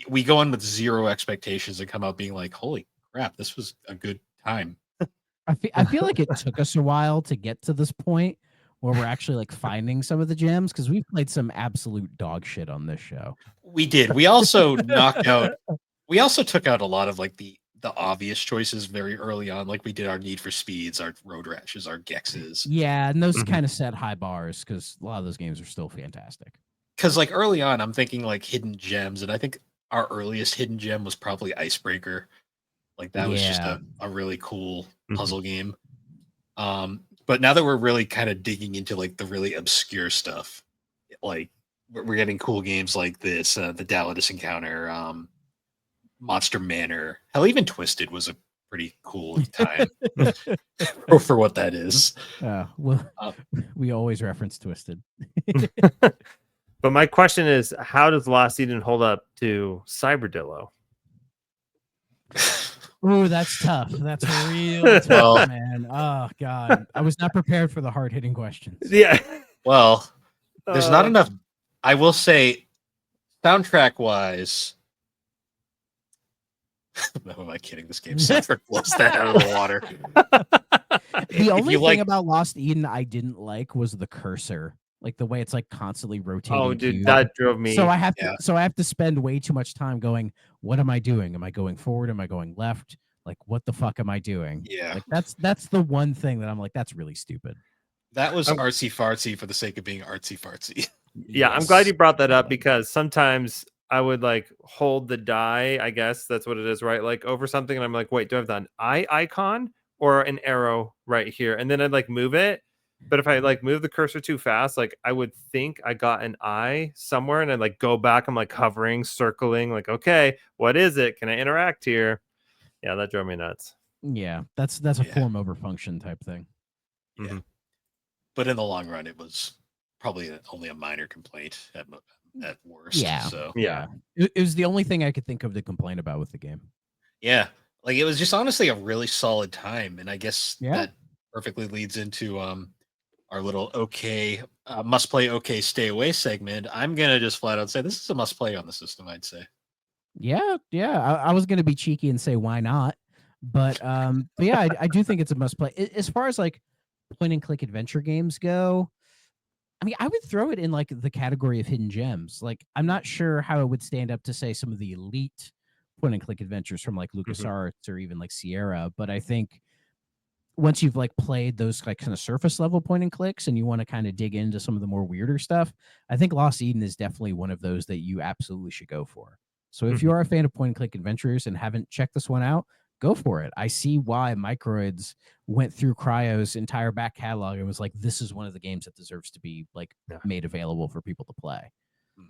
A: we go in with zero expectations and come out being like, holy crap, this was a good time.
B: I feel like it took us a while to get to this point where we're actually like finding some of the gems, because we've played some absolute dog shit on this show.
A: We did. We also we also took out a lot of like the obvious choices very early on. Like we did our Need for Speeds, our Road Rashes, our Gexes.
B: Yeah, and those kind of set high bars because a lot of those games are still fantastic.
A: Because like early on, I'm thinking like hidden gems, and I think our earliest hidden gem was probably Icebreaker. Like that was just a really cool puzzle game. But now that we're really kind of digging into like the really obscure stuff, like we're getting cool games like this, the Daladus Encounter, Monster Manor. Hell, even Twisted was a pretty cool time for what that is.
B: Well, we always reference Twisted.
C: But my question is, how does Lost Eden hold up to Cyberdillo?
B: Ooh, that's tough. That's real tough, man. Oh God, I was not prepared for the hard-hitting questions.
C: Yeah.
A: Well, there's not enough. I will say, soundtrack-wise, No, am I kidding? This game suffers blows that out of the water.
B: The only thing about Lost Eden I didn't like was the cursor, like the way it's like constantly rotating.
C: Oh, dude, that drove me.
B: So I have to spend way too much time going, what am I doing? Am I going forward? Am I going left? Like, what the fuck am I doing?
A: Yeah.
B: Like that's the one thing that I'm like, that's really stupid.
A: That was artsy fartsy for the sake of being artsy fartsy.
C: Yeah, yes. I'm glad you brought that up because sometimes I would like hold the die, I guess that's what it is, right? Like over something, and I'm like, wait, do I have an eye icon or an arrow right here? And then I'd like move it. But if I like move the cursor too fast, like I would think I got an eye somewhere, and I'd like go back. I'm like hovering, circling, like, okay, what is it? Can I interact here? Yeah, that drove me nuts.
B: Yeah, that's a form over function type thing.
A: Yeah. Mm-hmm. But in the long run, it was probably only a minor complaint at worst.
B: Yeah.
A: So
B: yeah, it was the only thing I could think of to complain about with the game.
A: Yeah, like it was just honestly a really solid time, and I guess that perfectly leads into our little must play, stay away segment. I'm gonna just flat out say this is a must play on the system. I'd say.
B: Yeah. I was gonna be cheeky and say why not, but yeah, I do think it's a must play. As far as like point and click adventure games go, I mean, I would throw it in like the category of hidden gems. Like, I'm not sure how it would stand up to say some of the elite point and click adventures from like LucasArts or even like Sierra, but I think once you've like played those like kind of surface level point and clicks and you want to kind of dig into some of the more weirder stuff, I think Lost Eden is definitely one of those that you absolutely should go for. So if you are a fan of point and click adventures and haven't checked this one out, go for it. I see why Microids went through Cryo's entire back catalog and was like, this is one of the games that deserves to be like made available for people to play.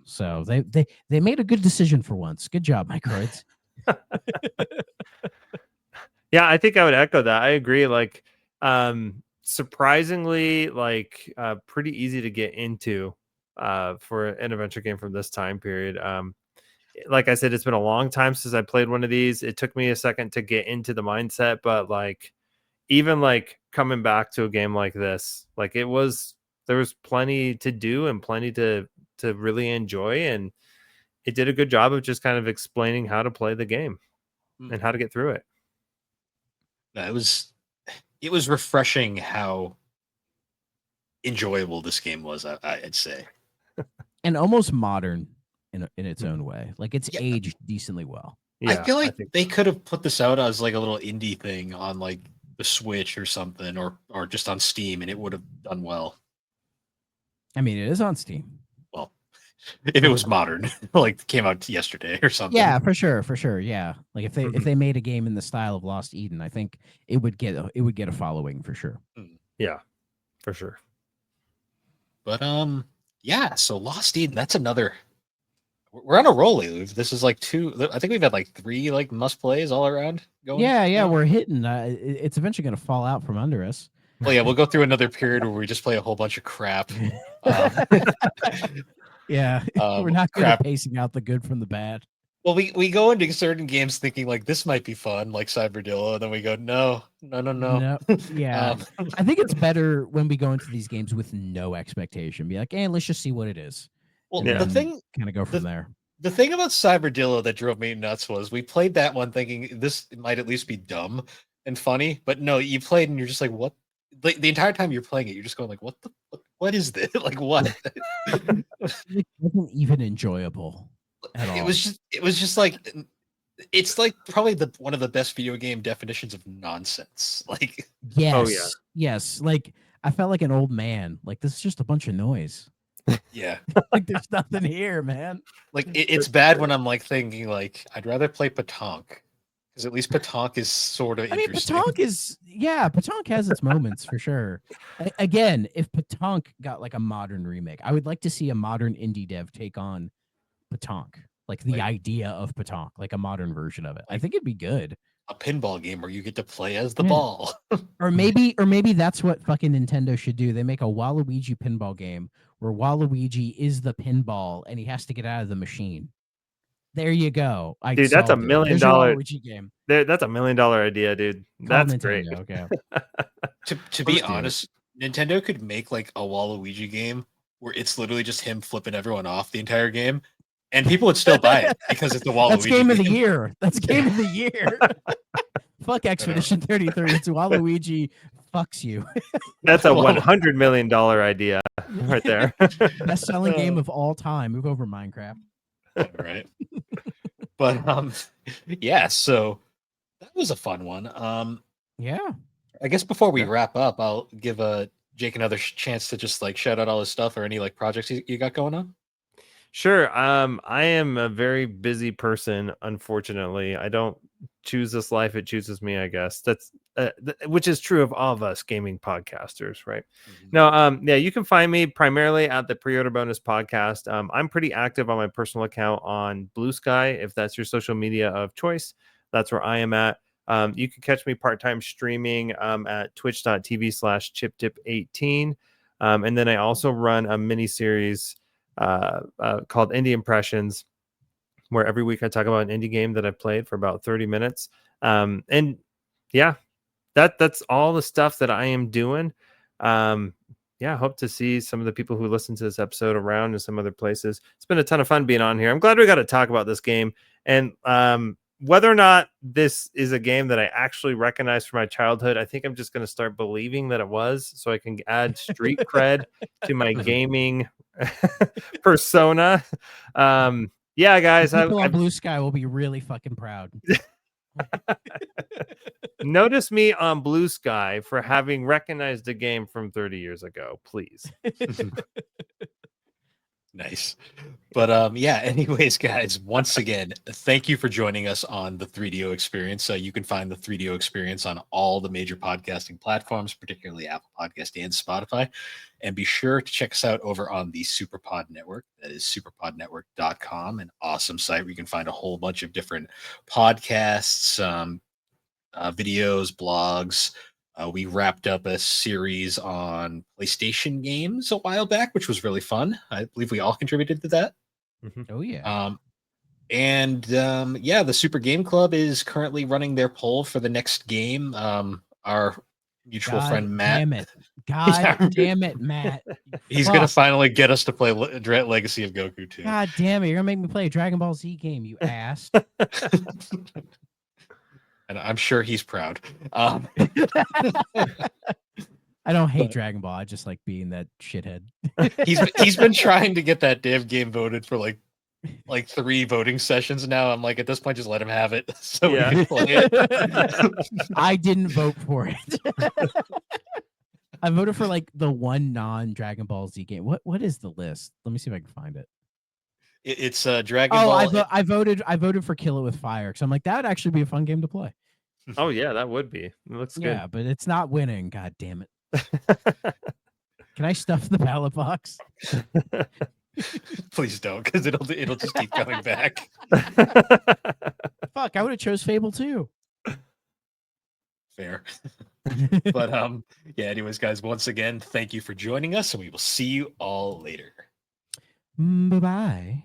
B: So they made a good decision for once. Good job, Microids.
C: Yeah, I think I would echo that. I agree. Like, surprisingly, like, pretty easy to get into for an adventure game from this time period. Like I said, it's been a long time since I played one of these. It took me a second to get into the mindset, but like, even like coming back to a game like this, like there was plenty to do and plenty to really enjoy, and it did a good job of just kind of explaining how to play the game and how to get through it.
A: It was refreshing how enjoyable this game was, I'd say,
B: and almost modern in its own way. Like it's aged decently well.
A: Yeah, I feel like they could have put this out as like a little indie thing on like the Switch or something, or just on Steam, and it would have done well.
B: I mean, it is on Steam.
A: Well, if it was modern, like came out yesterday or something.
B: Yeah, for sure. Yeah, like if they made a game in the style of Lost Eden, I think it would get a following for sure.
C: Yeah, for sure.
A: But yeah. So Lost Eden, that's another. We're on a roll, Luv. This is like I think we've had like 3 like must plays all around going.
B: Yeah, we're hitting. It's eventually going to fall out from under us.
A: Well, yeah, we'll go through another period where we just play a whole bunch of crap.
B: Yeah, we're not good at pacing out the good from the bad.
A: Well, we go into certain games thinking like this might be fun, like Cyberdillo, and then we go, no.
B: Yeah, I think it's better when we go into these games with no expectation. Be like, hey, let's just see what it is.
A: Well, the thing
B: kind of go from there.
A: The thing about Cyberdillo that drove me nuts was we played that one thinking this might at least be dumb and funny, but no, you played and you're just like, what? Like the entire time you're playing it, you're just going like, what is this? Like what?
B: It wasn't even enjoyable at all.
A: It was just like, it's like probably one of the best video game definitions of nonsense. Like,
B: yes. Like I felt like an old man. Like this is just a bunch of noise.
A: Yeah,
B: like there's nothing here, man.
A: Like it's bad when I'm like thinking like I'd rather play Petanque because at least Petanque is sort of interesting.
B: Petanque has its moments for sure. Again, if Petanque got like a modern remake, I would like to see a modern indie dev take on Petanque, like the idea of Petanque, like a modern version of it. I think it'd be good.
A: A pinball game where you get to play as the ball.
B: or maybe that's what fucking Nintendo should do. They make a Waluigi pinball game where Waluigi is the pinball and he has to get out of the machine. There you go.
C: Dude, that's $1 million
B: Waluigi game.
C: That's $1 million idea, dude. That's great.
B: Okay.
A: to be honest, Nintendo could make like a Waluigi game where it's literally just him flipping everyone off the entire game. And people would still buy it because it's the Waluigi.
B: That's game of the year. That's game of the year. Fuck Expedition 33. It's Waluigi fucks you.
C: That's a $100 million idea right there.
B: Best selling game of all time. Move over Minecraft.
A: Right. But yeah, so that was a fun one.
B: Yeah.
A: I guess before we wrap up, I'll give Jake another chance to just like shout out all his stuff or any like projects you got going on.
C: Sure. I am a very busy person. Unfortunately, I don't choose this life; it chooses me. I guess that's which is true of all of us gaming podcasters, right?
A: Mm-hmm.
C: No, yeah, you can find me primarily at the Pre-Order Bonus Podcast. I'm pretty active on my personal account on Blue Sky. If that's your social media of choice, that's where I am at. You can catch me part-time streaming at twitch.tv/chiptip18, and then I also run a mini series called Indie Impressions, where every week I talk about an indie game that I've played for about 30 minutes. And yeah, that's all the stuff that I am doing. Yeah, I hope to see some of the people who listen to this episode around in some other places. It's been a ton of fun being on here. I'm glad we got to talk about this game. And whether or not this is a game that I actually recognize from my childhood, I think I'm just going to start believing that it was, so I can add street cred to my gaming persona. Yeah, guys,
B: people on Blue Sky will be really fucking proud.
C: Notice me on Blue Sky for having recognized a game from 30 years ago, please.
A: Nice. But yeah, anyways, guys, once again, thank you for joining us on the 3DO Experience. You can find the 3DO Experience on all the major podcasting platforms, particularly Apple Podcast and Spotify. And be sure to check us out over on the SuperPod Network. That is superpodnetwork.com, an awesome site where you can find a whole bunch of different podcasts, videos, blogs. We wrapped up a series on PlayStation games a while back, which was really fun. I believe we all contributed to that.
C: Mm-hmm.
B: Oh, yeah.
A: Yeah, the Super Game Club is currently running their poll for the next game. Our mutual friend Matt.
B: Damn it. God damn it, Matt.
A: He's going to finally get us to play Legacy of Goku 2.
B: God damn it. You're going to make me play a Dragon Ball Z game, you ass.
A: And I'm sure he's proud.
B: I don't hate Dragon Ball. I just like being that shithead.
A: He's been trying to get that damn game voted for like 3 voting sessions now. I'm like, at this point, just let him have it. So we can play it.
B: I didn't vote for it. I voted for like the one non-Dragon Ball Z game. What is the list? Let me see if I can find it.
A: It's Dragon Ball.
B: I voted for Kill It With Fire because I'm like, that would actually be a fun game to play.
C: Oh yeah, that would be. It looks good.
B: Yeah, but it's not winning. God damn it. Can I stuff the ballot box?
A: Please don't, because it'll just keep coming back.
B: Fuck, I would have chose Fable 2.
A: Fair. But yeah, anyways, guys, once again, thank you for joining us, and we will see you all later.
B: Bye-bye.